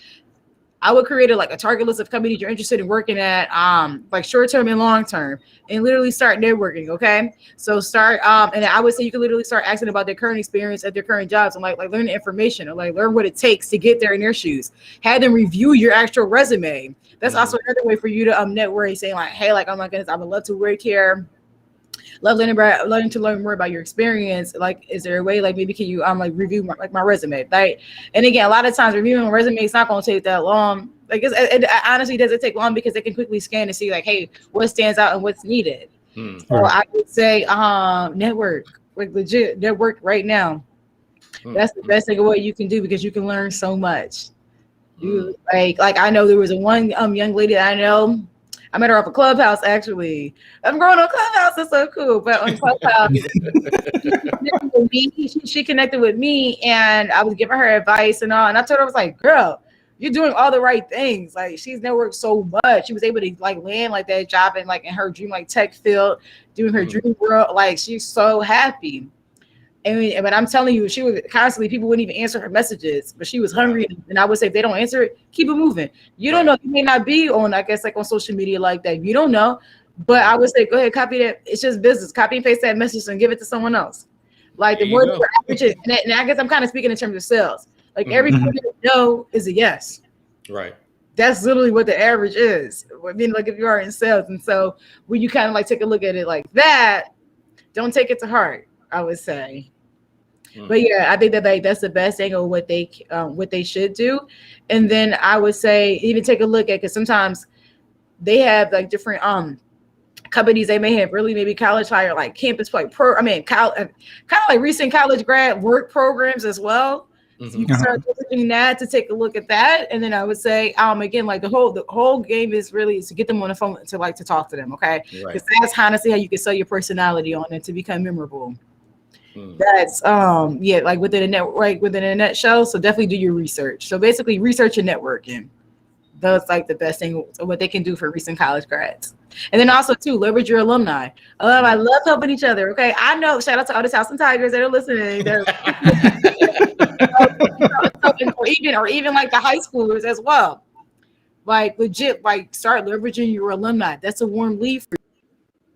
I would create a target list of companies you're interested in working at, like short-term and long-term, and literally start networking. Okay. So start, and I would say you can literally start asking about their current experience at their current jobs, and like learn the information, or learn what it takes to get there in their shoes. Have them review your actual resume. That's also another way for you to network, saying like, hey, like, oh my goodness, I would love to work here. Love learning to learn more about your experience. Like, is there a way, like, maybe can you review my resume, right? And again, a lot of times reviewing a resume is not going to take that long. Like, it honestly doesn't take long, because they can quickly scan and see like, hey, what stands out and what's needed. So I would say network, like legit network right now. That's the best thing what you can do, because you can learn so much. You like I know there was one young lady that I know. I met her off a Clubhouse, actually. I'm growing on Clubhouse. It's so cool. But on Clubhouse, she connected with me, and I was giving her advice and all. And I told her, I was like, girl, you're doing all the right things. Like, she's networked so much. She was able to land that job in her dream tech field, doing her dream world. Like, she's so happy. But I'm telling you, she was constantly, people wouldn't even answer her messages, but she was hungry. And I would say, if they don't answer it, keep it moving. You don't know, you may not be on, I guess, on social media like that. You don't know, but I would say, go ahead, copy that. It's just business. Copy and paste that message and give it to someone else. Like, the more the average is, and I guess I'm kind of speaking in terms of sales. Like, everything you know is a yes. Right. That's literally what the average is. I mean, like, if you are in sales. And so when you kind of take a look at it like that, don't take it to heart, I would say. But yeah, I think that that's the best thing of what they should do. And then I would say even take a look at, because sometimes they have different companies. They may have really maybe college hire, campus kind of recent college grad work programs as well. So you can start looking that to take a look at that. And then I would say again, the whole game is really to get them on the phone to talk to them. Okay, because that's honestly how you can sell your personality on it to become memorable. That's within a network, within a nutshell. So definitely do your research. So basically, research and networking. That's the best thing what they can do for recent college grads. And then also too, leverage your alumni. I love helping each other. Okay, I know. Shout out to all the House and Tigers that are listening. or even the high schoolers as well. Legit, start leveraging your alumni. That's a warm lead for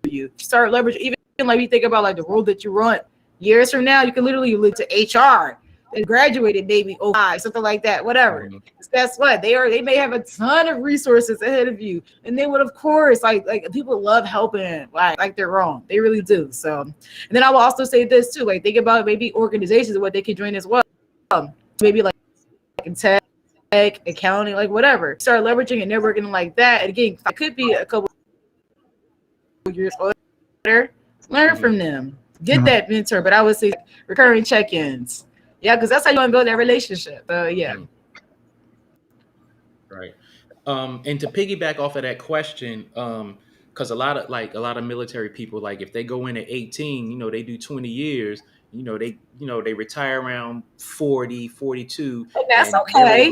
you. Start leveraging, even you think about the role that you run. Years from now, you can literally look to HR and graduated maybe something like that, whatever. Guess what? They may have a ton of resources ahead of you, and they would, of course, people love helping like they're wrong. They really do. So, and then I will also say this too, think about maybe organizations and what they could join as well. Maybe in tech, accounting, whatever. Start leveraging and networking like that. And again, it could be a couple years older. Learn from them. Get that mentor, but I would say recurring check-ins. Yeah, because that's how you want to build that relationship. Yeah. Right. And to piggyback off of that question, because a lot of military people, if they go in at 18, they do 20 years, they retire around 40, 42. And that's okay.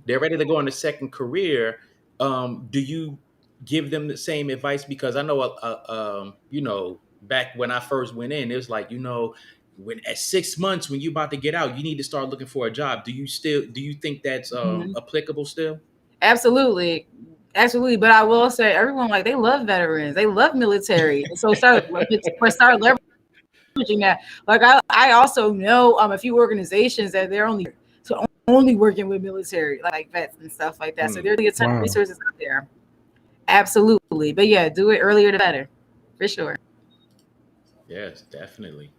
They're ready to go on the second career. Do you give them the same advice? Because I know, back when I first went in, it was when at 6 months, when you're about to get out, you need to start looking for a job. Do you think that's applicable still? Absolutely. But I will say, everyone they love veterans, they love military. So start leveraging that. I also know a few organizations that they're only working with military, vets and stuff like that. So there's a ton of resources out there. Absolutely. But yeah, do it earlier the better, for sure. Yes, definitely.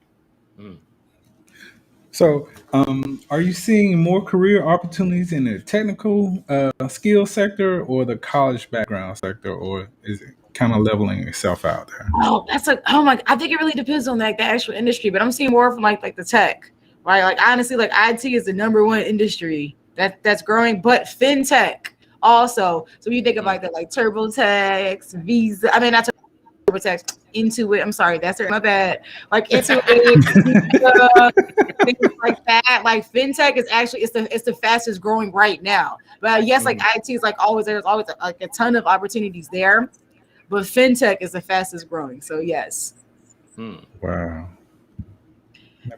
So, are you seeing more career opportunities in the technical skill sector or the college background sector, or is it kind of leveling itself out there? Oh, that's like, oh my, I think it really depends on like the actual industry, but I'm seeing more from like the tech, right? Like honestly, like IT is the number one industry that's growing, but fintech also. So when you think of like the like TurboTax, Visa, I mean not TurboTax, Intuit. I'm sorry, that's my bad. Like Intuit, Visa, things like that. Like fintech is actually it's the fastest growing right now. But yes, like IT is like always there's always like a ton of opportunities there. But fintech is the fastest growing. So yes. Wow.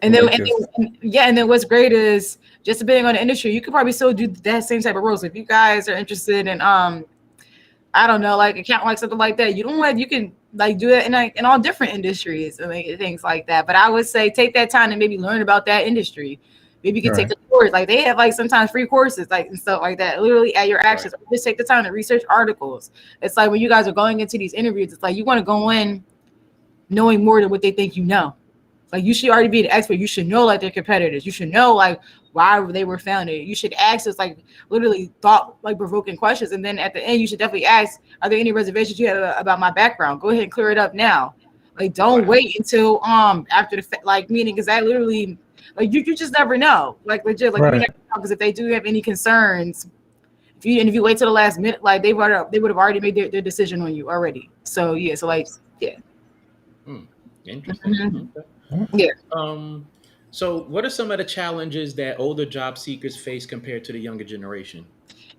And Definitely then, just and then what's great is just depending on the industry, you could probably still do that same type of roles. If you guys are interested in I don't know, like account like something like that, you can like do it in all different industries and like, things like that. But I would say take that time and maybe learn about that industry. Maybe you can take right. a course. Like they have like sometimes free courses like and stuff like that. Literally at your access. Right. Just take the time to research articles. It's like when you guys are going into these interviews, it's like you want to go in knowing more than what they think you know. Like you should already be an expert. You should know like their competitors. You should know like why they were founded. You should ask us like literally thought like provoking questions. And then at the end, you should definitely ask, are there any reservations you have about my background? Go ahead and clear it up now. Like don't Wow. wait until after the like meaning because that literally like you just never know. Like legit, like you Right. never know because if they do have any concerns, if you wait till the last minute, like they would have already made their decision on you already. So yeah, so like yeah. Interesting. Mhm. Okay. Yeah. So what are some of the challenges that older job seekers face compared to the younger generation?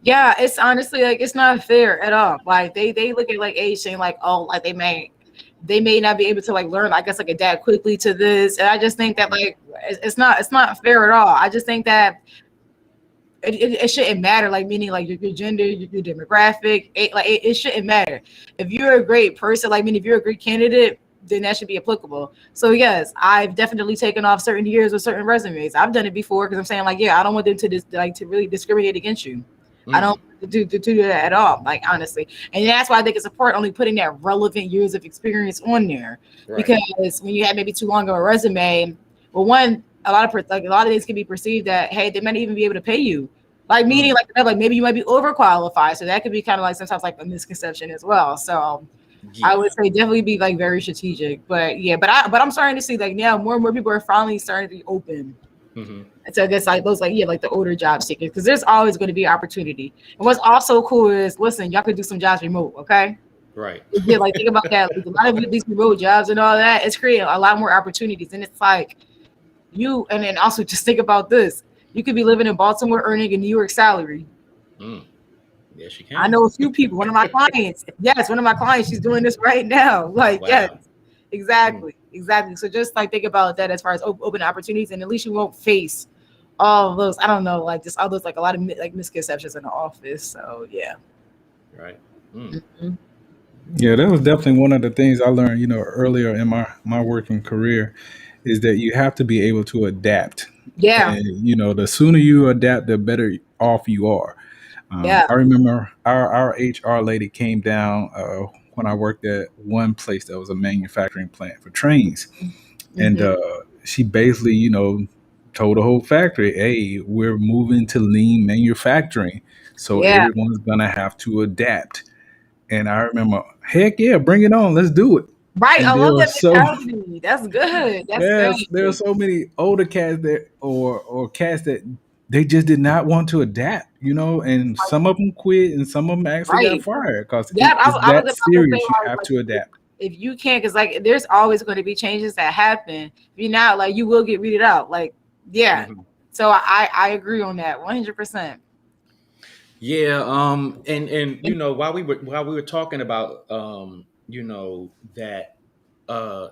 Yeah, it's honestly like it's not fair at all. Like they look at like age saying like, oh, like they may not be able to like learn, I guess like adapt quickly to this. And I just think that like it's not fair at all. I just think that it shouldn't matter, like meaning like your gender, your demographic, it shouldn't matter. If you're a great person, like meaning if you're a great candidate, then that should be applicable. So yes, I've definitely taken off certain years with certain resumes. I've done it before because I'm saying like, yeah, I don't want them to like to really discriminate against you. I don't do that at all, like honestly. And that's why I think it's important only putting that relevant years of experience on there. Right. Because when you have maybe too long of a resume, well, one, a lot of things can be perceived that hey, they might even be able to pay you. Like meaning like maybe you might be overqualified. So that could be kind of like sometimes like a misconception as well. So I Yeah. would say definitely be like very strategic. But yeah, I'm starting to see like now more and more people are finally starting to be open. Hmm. And so I guess like those like yeah, like the older job seekers, because there's always going to be opportunity. And what's also cool is listen, y'all could do some jobs remote, okay? Right. Yeah, like think about that. Like, a lot of these remote jobs and all that, it's creating a lot more opportunities. And it's like you and then also just think about this. You could be living in Baltimore earning a New York salary. Yes, you I can. know a few people, one of my clients. Yes, one of my clients, she's doing this right now. Like, yes, Wow. exactly. Exactly. So just like think about that as far as open opportunities, and at least you won't face all of those, I don't know, like just all those like a lot of like misconceptions in the office. So yeah. Right. Mhm. Yeah, that was definitely one of the things I learned, earlier in my working career, is that you have to be able to adapt. Yeah. And the sooner you adapt, the better off you are. Yeah. I remember our HR lady came down when I worked at one place that was a manufacturing plant for trains, and Hmm. she basically, told the whole factory, "Hey, we're moving to lean manufacturing, so Yeah. everyone's gonna have to adapt." And I remember, heck yeah, bring it on, let's do it. Right. And I there love were that so mentality. That's good. That's there are good. so many older cats that or cats that they just did not want to adapt, and some of them quit and some of them actually got Right. fired because Yeah. it's I was that about to say serious. You have like to adapt. if you can't, because like there's always going to be changes that happen. If you're not like you will get weeded out. Like, yeah. Hmm. So I agree on that 100%. Yeah. And while we were talking about that uh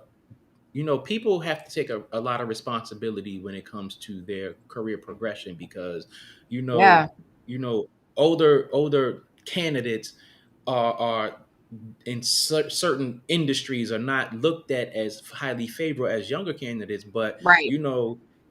people have to take a lot of responsibility when it comes to their career progression because you know Yeah. older candidates are in certain industries are not looked at as highly favored as younger candidates. But Right.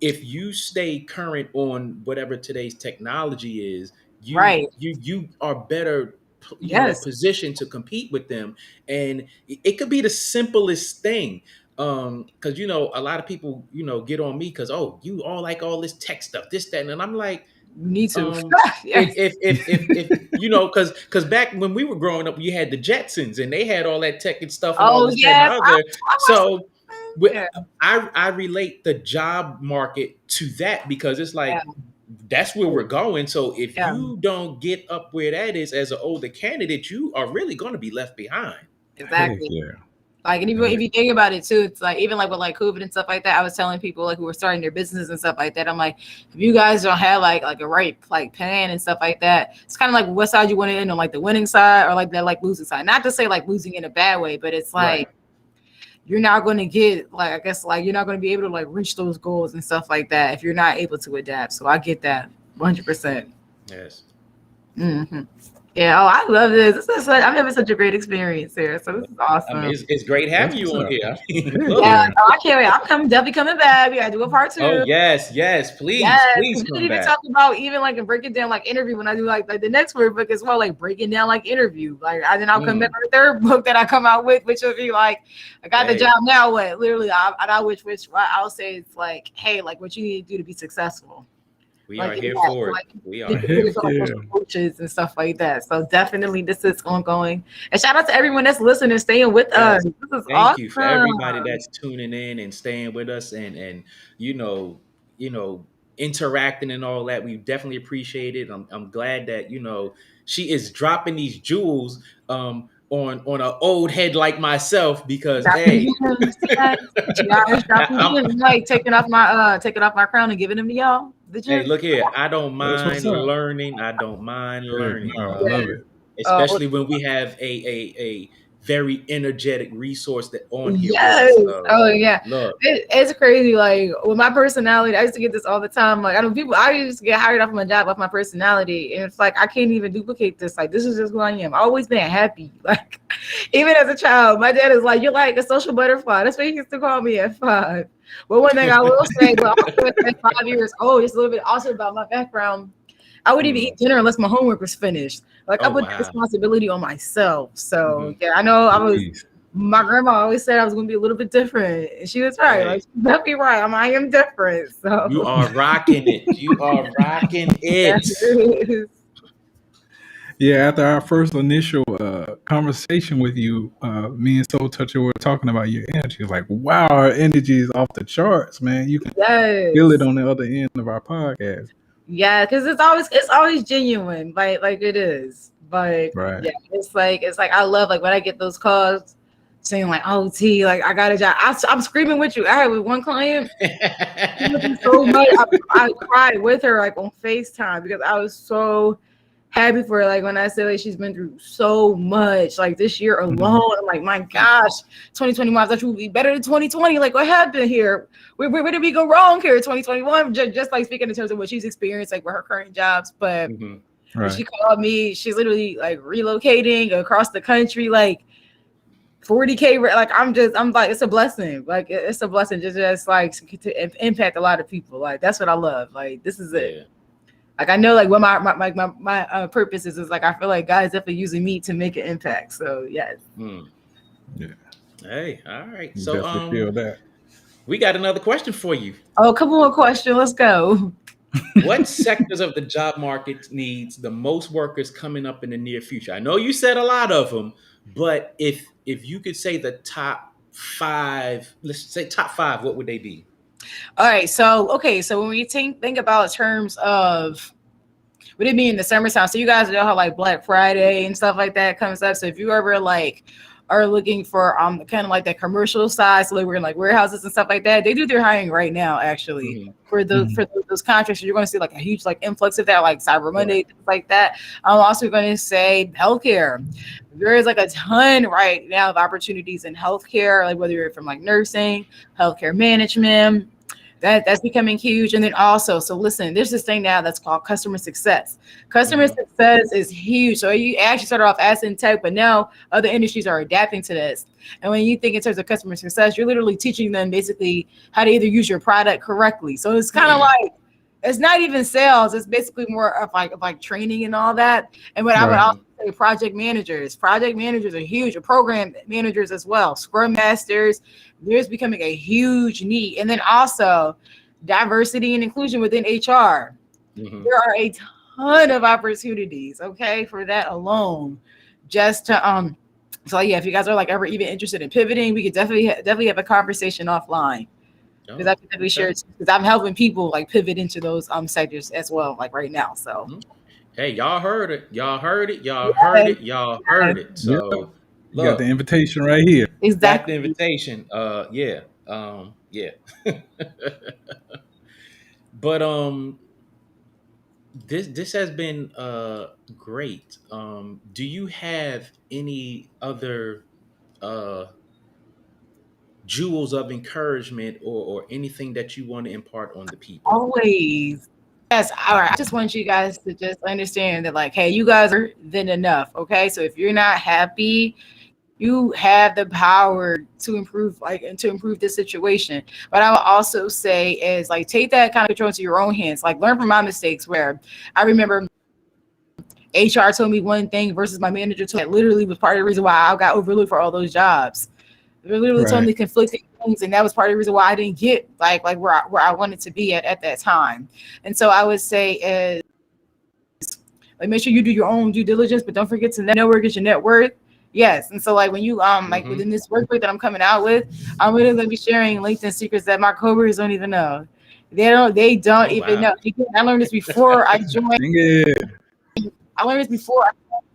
if you stay current on whatever today's technology is, Right. you are better Yes. positioned to compete with them. And it could be the simplest thing, because a lot of people get on me because, oh, you all like all this tech stuff, this, that, and I'm like, You need to. Yes. If you know, because back when we were growing up, you had the Jetsons and they had all that tech and stuff and all Oh this that and the yes, other. I watched So yeah, I relate the job market to that because it's yeah, like that's where we're going. So if yeah, you don't get up where that is as an older candidate, you are really going to be left behind. Heck exactly. yeah. Like, and if you think about it too, it's like even like with like COVID and stuff like that. I was telling people like who were starting their businesses and stuff like that. I'm like, if you guys don't have like a right like plan and stuff like that, it's kind of like what side you want to end on, like the winning side or like that like losing side. Not to say like losing in a bad way, but it's Right. like you're not going to get like I guess like you're not going to be able to like reach those goals and stuff like that if you're not able to adapt. So I get that 100%. Yes. Mm-hmm. Yeah. Oh, I love this. I'm having such a great experience here. So this is I mean, awesome. it's great having That's you what's on up. here. I mean, Heck look. Yeah, yeah. oh, I can't wait. I'm definitely coming back. We gotta do a part 2. Oh yes, please, Yes, please we didn't come even back. talk about even like and breaking down like interview when I do like the next workbook as well, like breaking down like interview. Like then I'll come back with the third book that I come out with, which will be like, I got the Hey. job now. What literally which I'll say it's like, hey, like what you need to do to be successful. We Like are here that, for it. like We are the here Heck for it. yeah. coaches and stuff like that. So definitely this is ongoing. And shout out to everyone that's listening, staying with us. Yes. This is Thank you for everybody awesome. that's tuning in and staying with us and you know, you know, interacting and all that. We definitely appreciate it. I'm glad that, you know, she is dropping these jewels on an old head like myself because Dropping hey, gems, yes. Tiara's dropping I'm, gems. Like taking off my crown and giving them to y'all. The hey, gems. look here. I don't That's what's mind up. learning. I don't mind Heck learning. no, I love it. Oh Especially when we have a very energetic resource that on here with us. yes. So Oh yeah. look, It's crazy. Like with my personality, I used to get this all the time. Like I used to get hired off my job off my personality, and it's like I can't even duplicate this. Like this is just who I am. I've always been happy. Like even as a child, my dad is like, "You're like a social butterfly." That's what he used to call me at 5. But one thing I will say, but also at 5 years old, just a little bit also about my background. I wouldn't even eat dinner unless my homework was finished. Like I oh put that wow. responsibility on myself. So Mhm. yeah, I know I was. Jeez. My grandma always said I was going to be a little bit different, and she was right. Hey, Like she's definitely right. I am different. you So are rocking it. You are rocking it. yes, it is. Yeah, after our first initial conversation with you, me and Soul Toucher were talking about your energy. Like, wow, our energy is off the charts, man. You can feel it Yes. on the other end of our podcast. Yeah, because it's always genuine, like it is. But Right. yeah, it's like I love like when I get those calls saying like, "Oh, T, like I got a job." I'm screaming with you. I had with one client. She loved me so much. I cried with her like on FaceTime because I was so happy for her. Like when I said like she's been through so much, like this year Mhm. alone. I'm like, my gosh, 2021 I thought you would be better than 2020. Like what happened here? Where did we go wrong here? 2021, just like speaking in terms of what she's experienced, like with her current jobs. But Mhm. when she Right. called me, she's literally like relocating across the country, like 40K. Like I'm like, it's a blessing. Like it's a blessing just like to impact a lot of people. Like that's what I love. Like this is it. Yeah. Like I know like what my purpose is like I feel like God's definitely using me to make an impact. So yes. Mm. Yeah. Hey, all right. You So definitely feel that. we got another question for you. Oh, a couple more questions. Let's go. What sectors of the job market needs the most workers coming up in the near future? I know you said a lot of them, but if you could say the top 5, let's say top 5, what would they be? All right. So okay. So when we think about terms of what it mean in the summertime, so you guys know how like Black Friday and stuff like that comes up. So if you ever like are looking for kind of like that commercial side, so like we're in like warehouses and stuff like that, they do their hiring right now actually. Mhm. For those Mhm. those contracts, you're going to see like a huge like influx of that, like Cyber Monday, Right. things like that. I'm also going to say healthcare. There is like a ton right now of opportunities in healthcare, like whether you're from like nursing, healthcare management. That's becoming huge. And then also, so listen, there's this thing now that's called customer success. Customer Mhm. success is huge. So you actually started off as in tech, but now other industries are adapting to this. And when you think in terms of customer success, you're literally teaching them basically how to either use your product correctly. So it's kind of like it's not even sales. It's basically more of like training and all that. And what I would Right. also say project managers. Project managers are huge. Or program managers as well. Scrum masters. There's becoming a huge need. And then also diversity and inclusion within HR. Mhm. there are a ton of opportunities, okay, for that alone. Just to so yeah, if you guys are like ever even interested in pivoting, we could definitely have a conversation offline because Oh, I can definitely share okay. it because I'm helping people like pivot into those sectors as well, like right now. So Mhm. Hey, y'all heard it. Y'all heard it. Y'all heard yes, it. Y'all heard it. Yep. So You got the look, invitation right here. got the exactly. invitation. Yeah. Yeah. But this has been great. Do you have any other uh jewels of encouragement or anything that you want to impart on the people? Always. Yes, all right. I just want you guys to just understand that, like, hey, you guys are than enough. Okay. So if you're not happy, you have the power to improve, like, and to improve this situation. But I will also say is like take that kind of control into your own hands. Like learn from my mistakes where I remember HR told me one thing versus my manager told me that literally was part of the reason why I got overlooked for all those jobs. They literally told Right. me conflicting things, and that was part of the reason why I didn't get like where I wanted to be at that time. And so I would say is like make sure you do your own due diligence, but don't forget to network is your net worth. Yes. And so like when you like Mm-hmm. within this workbook that I'm coming out with, I'm really gonna be sharing LinkedIn secrets that my coworkers don't even know. They don't Oh even wow. know. Again, I learned this before I joined. Dang it. I learned this before I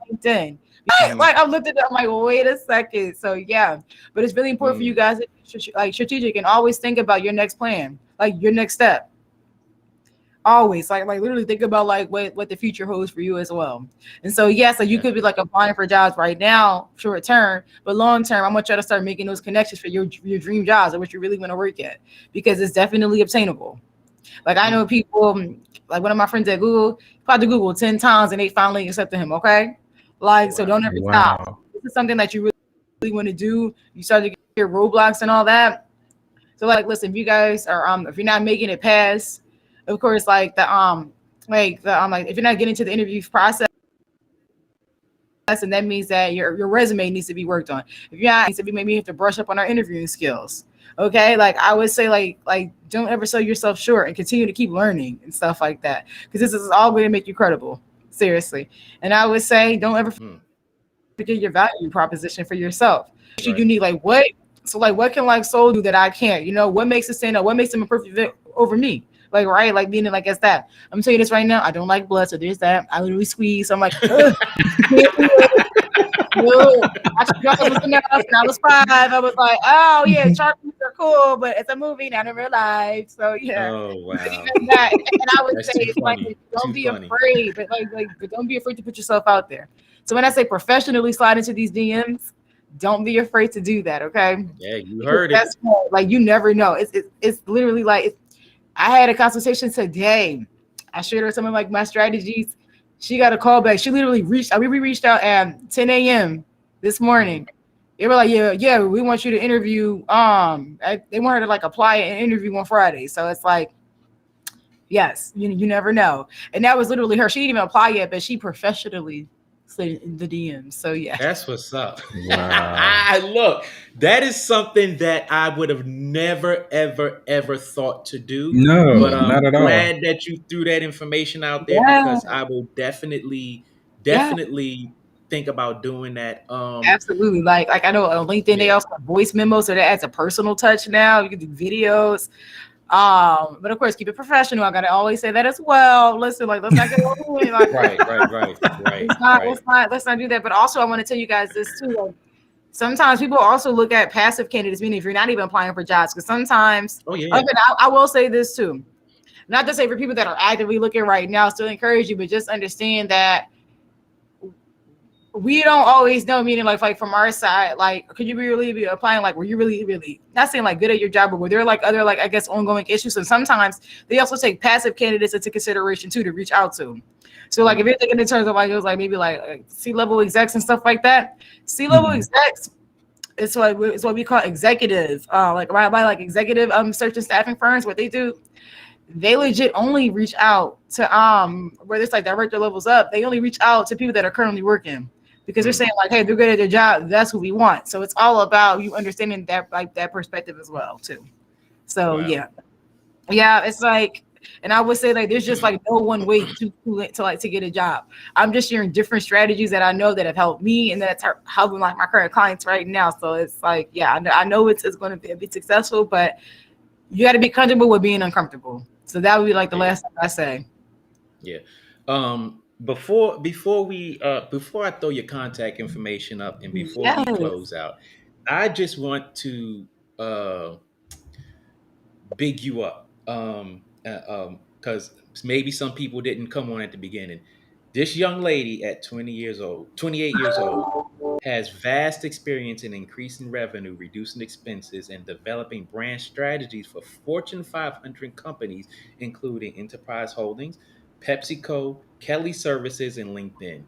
joined LinkedIn. Mm-hmm. Like I looked at it, I'm like, well, wait a second. So yeah, but it's really important for you Mm. guys to be like strategic and always think about your next plan, like your next step. Always like literally think about like what the future holds for you as well. And so yes, like you Yeah. could be like applying for jobs right now, short term, but long term, I want you to start making those connections for your dream jobs or what you really want to work at because it's definitely obtainable. Like I know Mm. people, like one of my friends at Google, tried to Google 10 times and they finally accepted him. Okay, Oh like so wow. don't ever stop. Wow. This is something that you really want to do. You start to get roadblocks and all that. So like, listen, if you guys are if you're not making it past, of course, like if you're not getting to the interview process, and that means that your resume needs to be worked on. If you're not, maybe you have to brush up on our interviewing skills. Okay, like I would say, like don't ever sell yourself short and continue to keep learning and stuff like that because this is all going to make you credible. Seriously, and I would say don't ever Mm. forget your value proposition for yourself. Right. You need like what? So like what can like soul do that I can't? You know, what makes it stand out? What makes them a perfect fit over me? Like right, like meaning like it's that. I'm telling you this right now. I don't like blood, so there's that. I literally squeeze. So I'm like, ugh. No, I thought it was enough. And I was 5. I was like, oh yeah, charcoals are cool, but it's a movie, not in real life. So yeah, Oh but wow. even that, and I would That's say too it's like funny. don't Too be funny. afraid, but but don't be afraid to put yourself out there. So when I say professionally slide into these DMs, don't be afraid to do that, okay? Yeah, you Because heard it. that's what, like you never know. It's literally like I had a consultation today. I shared her some of like my strategies. She got a call back. She literally reached. We reached out at 10 a.m. this Mm-hmm. morning. They were like, yeah, we want you to interview. They want her to like apply and interview on Friday. So it's like, yes, you never know. And that was literally her. She didn't even apply yet, but she professionally slid in the DMs. So yeah, That's what's up. Wow. Look, that is something that I would have never, ever, ever thought to do. But No, Mhm. not I'm at all. glad that you threw that information out there Yeah, because I will definitely, yeah. definitely think about doing that. Absolutely. Like I know on LinkedIn they Yeah. also have voice memos, so that adds a personal touch now. You can do videos. But of course, keep it professional. I gotta always say that as well. Listen, like let's not get over it. Like Right, right, right, right, right. let's not do that. But also I want to tell you guys this too. Like, sometimes people also look at passive candidates, meaning if you're not even applying for jobs, because sometimes Oh yeah. okay, I will say this too. Not to say for people that are actively looking right now, still encourage you, but just understand that we don't always know, meaning like from our side, like could you really be applying, like were you really not saying like good at your job, but were there like other like I guess ongoing issues? And sometimes they also take passive candidates into consideration too to reach out to. So like if Mm. you're thinking in terms of like it was like maybe like C-level execs and stuff like that, C-level Mhm. execs, it's what we call executive, like by like executive search and staffing firms. What they do, they legit only reach out to where it's like director levels up. They only reach out to people that are currently working because they're Mm. saying like, hey, they're good at their job. That's who we want. So it's all about you understanding that like that perspective as well too. So Wow. yeah, yeah, it's like And I would say like there's just like no one way to get a job. I'm just sharing different strategies that I know that have helped me and that's helping like my current clients right now. So it's like, yeah, I know it's going to be successful, but you got to be comfortable with being uncomfortable. So that would be like the last thing I say. Yeah. Before I throw your contact information up and before we Yes. close out, I just want to uh big you up. Because maybe some people didn't come on at the beginning. This young lady at 28 years old, has vast experience in increasing revenue, reducing expenses, and developing brand strategies for Fortune 500 companies, including Enterprise Holdings, PepsiCo, Kelly Services, and LinkedIn.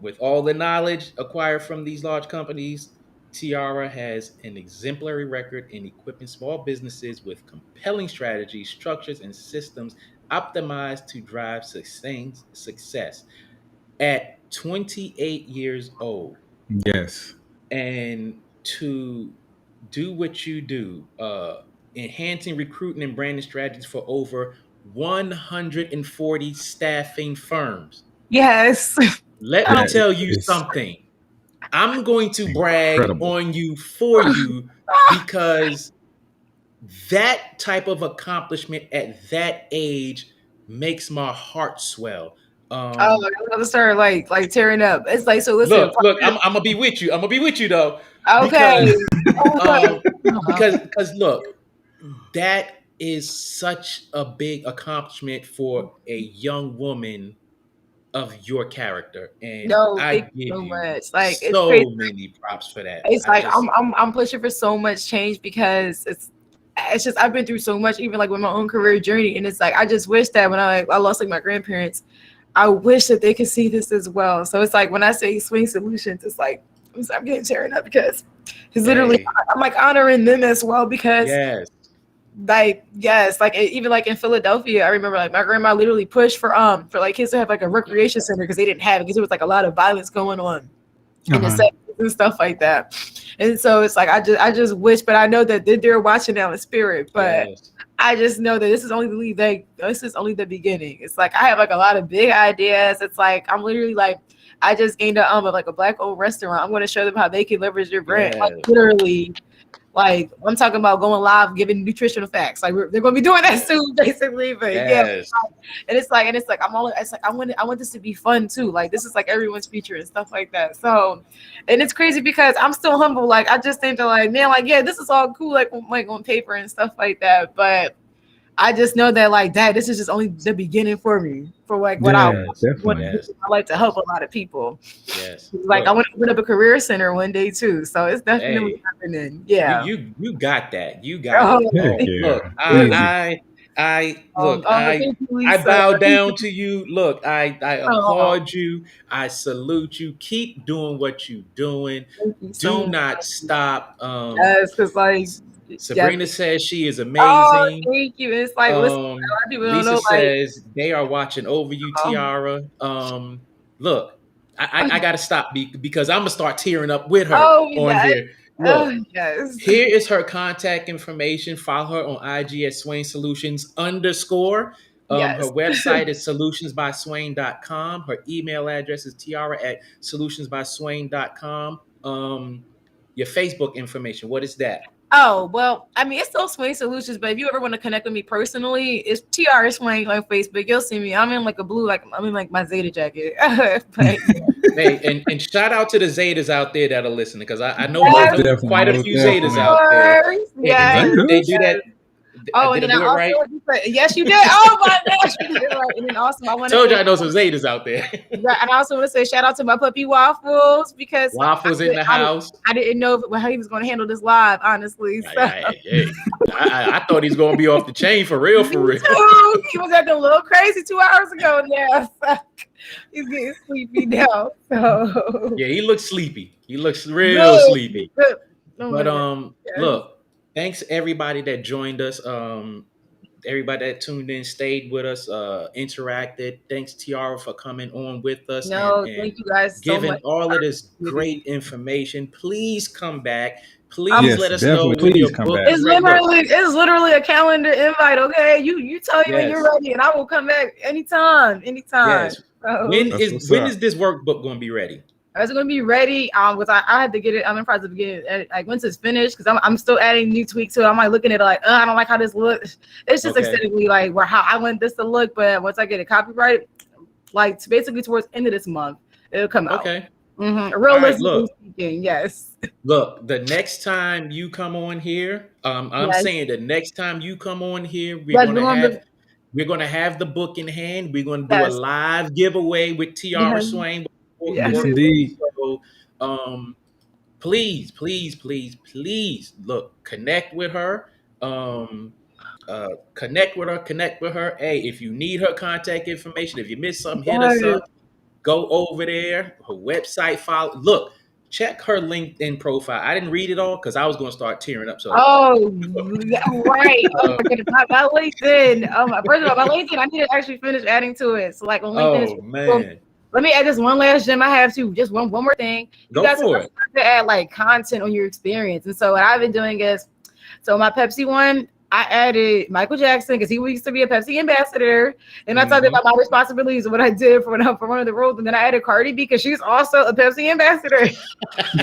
With all the knowledge acquired from these large companies, Tiara has an exemplary record in equipping small businesses with compelling strategies, structures, and systems optimized to drive sustained success. At 28 years old, Yes. and to do what you do, enhancing recruiting and branding strategies for over 140 staffing firms. Yes. Let me That tell you is something. I'm going to brag incredible. on you for you because that type of accomplishment at that age makes my heart swell. Oh, Um, I'm gonna start like tearing up. It's like, so listen. look, I'm gonna be with you. I'm gonna be with you though, Okay. because um, Uh-huh. because look, that is such a big accomplishment for a young woman of your character, and No, I thank you give so you much. Like it's crazy. so many props for that. It's I like just I'm pushing for so much change because it's just I've been through so much, even like with my own career journey, and it's like I just wish that when I lost like my grandparents, I wish that they could see this as well. So it's like when I say Swing Solutions, it's like I'm getting tearing up because it's literally hey, I'm like honoring them as well because yes, like yes, like even like in Philadelphia, I remember like my grandma literally pushed for like kids to have like a recreation center because they didn't have it because there was like a lot of violence going on in the Uh-huh. 70s and stuff like that. And so it's like I just wish, but I know that they're watching now in spirit. But yes, I just know that this is only the beginning. It's like I have like a lot of big ideas. It's like I'm literally like I just gained a black owned restaurant. I'm going to show them how they can leverage their brand. Like yes, literally, like I'm talking about going live, giving nutritional facts. Like they're going to be doing that soon, basically. But yeah, yes, and it's like I want this to be fun too. Like this is like everyone's future and stuff like that. So, and it's crazy because I'm still humble. Like I just think that like man, like yeah, this is all cool, like on paper and stuff like that. But I just know that like that this is just only the beginning for me for like what I Yeah, yes, want to definitely. do. yes, I like to help yes, a lot of people. yes. Like I Look, want to open up a career center one day too. So it's definitely hey, happening. you Yeah. you got that. You got Oh, it. Heck Oh, yeah. look, Easy. thank you, I Lisa. bow Thank down you. to you. Look, I Oh, applaud you. I salute you. Keep doing what you're doing. thank you so Do much. not stop. Yes, because like yeah. Sabrina says she is Oh, amazing. thank you. It's like listen, a lot of people don't Lisa know like says they are watching over you, um, Tiara. Look, I got to stop because I'm gonna start tearing up with her oh on yes. here. Look, Oh yes. here is her contact information. Follow her on IG at Swain Solutions underscore. Her Yes. website is solutionsbyswain.com. Her email address is tiara at solutionsbyswain.com. Your Facebook information, what is that? Oh, well, I mean, it's still Swain Solutions, but if you ever want to connect with me personally, it's Tiara Swain on Facebook. You'll see me. I'm in like a blue, like I'm in like my Zeta jacket. But Hey, and shout out to the Zetas out there that are listening because I Most yes, know definitely. quite a Most few Zetas definitely. out there, yes, and That's they good. do that. oh, and Did I then I do it also right? yes, you did. Oh my gosh, you did it right. And then also I I want to told you say I know some Zetas out there. yeah, and I also want to say shout out to my puppy Waffles because Waffles in the house. I didn't know how he was going to handle this live, honestly. So Hey, I thought he's gonna be off the chain for real, me for real. too. He was acting a little crazy 2 hours ago now. So he's getting sleepy now. So Yeah, he looks sleepy. He looks real good, sleepy. good. Oh But my god. Yes. look, thanks everybody that joined us. Everybody that tuned in, stayed with us, interacted. Thanks, Tiara, for coming on with us and No, thank you guys so giving much. all I of this appreciate great information. Please come back. please let us know definitely. when your Please come book back. is ready. Look, It's literally a calendar invite. Okay, you tell me when you're yes, ready, and I will come back anytime. yes. So That's what's When up. is this workbook going to be ready? it's gonna be ready. Because I had to get it. I'm in process of getting it. Like once it's finished, because I'm still adding new tweaks to it. I'm like looking at it like, I don't like how this looks. It's just Okay. aesthetically like where how I want this to look. But once I get it copyrighted, like basically towards the end of this month, it'll come out. Okay. Mm-hmm. All right. Realistically Look, speaking, yes. look. The next time you come on here, I'm Yes. saying the next time you come on here, Let's go on the we're gonna have the book in hand. We're gonna do a yes. live giveaway with Tiara Yes. Swain. Yes, Yes. indeed. So, please, please, please, please look, connect with her. Um, connect with her. Hey, if you need her contact information, if you missed something, hit us Yes. up. Go over there, her website, follow. Look, check her LinkedIn profile. I didn't read it all because I was going to start tearing up. So, Oh, yeah, right. Oh uh, my goodness. My LinkedIn. First of all, my LinkedIn, I need to actually finish adding to it. So like on LinkedIn, oh man, let me add this one last gem I have too. Just one more thing. You go guys for have it. to add like content on your experience. And so what I've been doing is, so my Pepsi one, I added Michael Jackson because he used to be a Pepsi ambassador, and I talked Mm-hmm. about my responsibilities and what I did for one of the roles. And then I added Cardi B because she's also a Pepsi ambassador.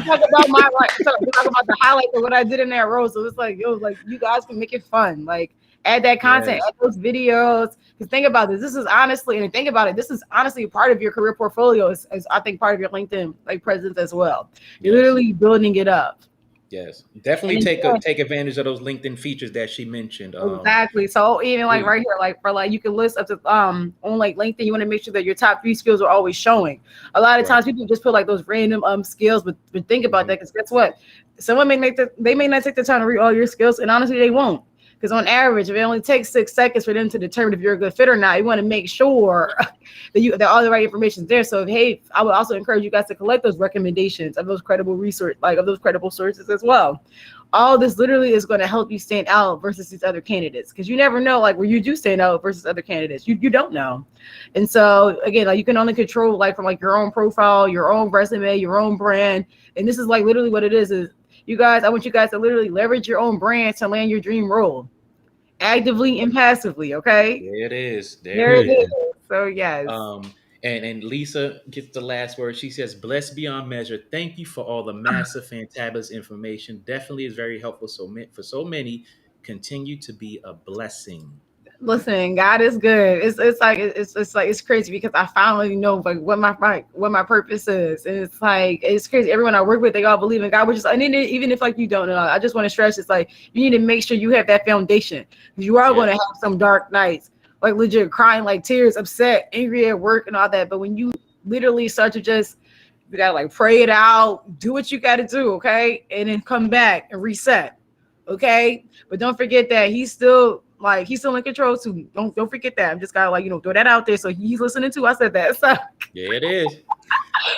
Talk about my like talk about the highlights of what I did in that role. So it's like, like you guys can make it fun. Like add that content, Yes, add those videos. Because think about this. This is honestly, and think about it, this is honestly part of your career portfolio, is I think part of your LinkedIn like presence as well. You're yes, literally building it up. yes. And Definitely then, take advantage of those LinkedIn features that she mentioned. exactly. So even like Please. right here, like for like you can list up to on like LinkedIn, you want to make sure that your top 3 skills are always showing. A lot of Right. times people just put like those random skills, but think about Mhm. that, because guess what? Someone they may not take the time to read all your skills, and honestly they won't. Because on average, if it only takes 6 seconds for them to determine if you're a good fit or not, you want to make sure that all the right information is there. So hey, I would also encourage you guys to collect those recommendations of those credible research, like of those credible sources as well. All this literally is going to help you stand out versus these other candidates, because you never know like where you do stand out versus other candidates. You don't know. And so again, like you can only control like from like your own profile, your own resume, your own brand. And this is like literally what it is you guys, I want you guys to literally leverage your own brand to land your dream role actively and passively. Okay, There it is. There there it it Period. is. is. So yes. Um, and Lisa gets the last word. She says, "Blessed beyond measure. Thank you for all the massive, fantabulous information. Definitely is very helpful. For so many, continue to be a blessing." Listen, God is good. It's like it's like it's crazy because I finally know like what my purpose is, and it's like it's crazy. Everyone I work with, they all believe in God, which is, and then even if like you don't know, I just want to stress it's like you need to make sure you have that foundation, because you are going Yeah. to have some dark nights, like legit crying, like tears, upset, angry at work, and all that. But when you literally start to just you gotta like pray it out, do what you gotta do, okay, and then come back and reset. Okay, but don't forget that he's still in control too. Don't forget that. I'm just gotta like throw that out there so he's listening too. I said that. So There it is.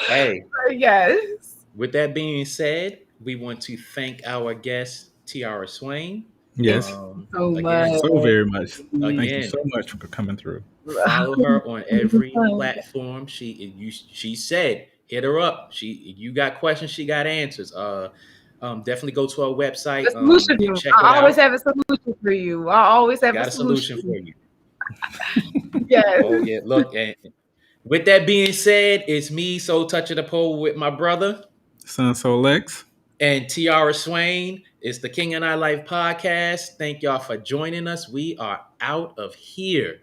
Hey, yes. with that being said, we want to thank our guest, Tiara Swain. Thank Yes. you Um, so Thank you much. again, so very much. Thank you again, so much for coming through. follow her on every platform. She said, hit her up. You got questions, she got answers. Definitely go to our website The solution and you. check it I always out. have a solution for you. I always have a Got a solution solution. for you. Yes. Oh yeah, look. And with that being said, it's me, so touching the pole with my brother Son Soul X. and Tiara Swain. It's the King and I Life podcast. Thank y'all for joining us. We are out of here.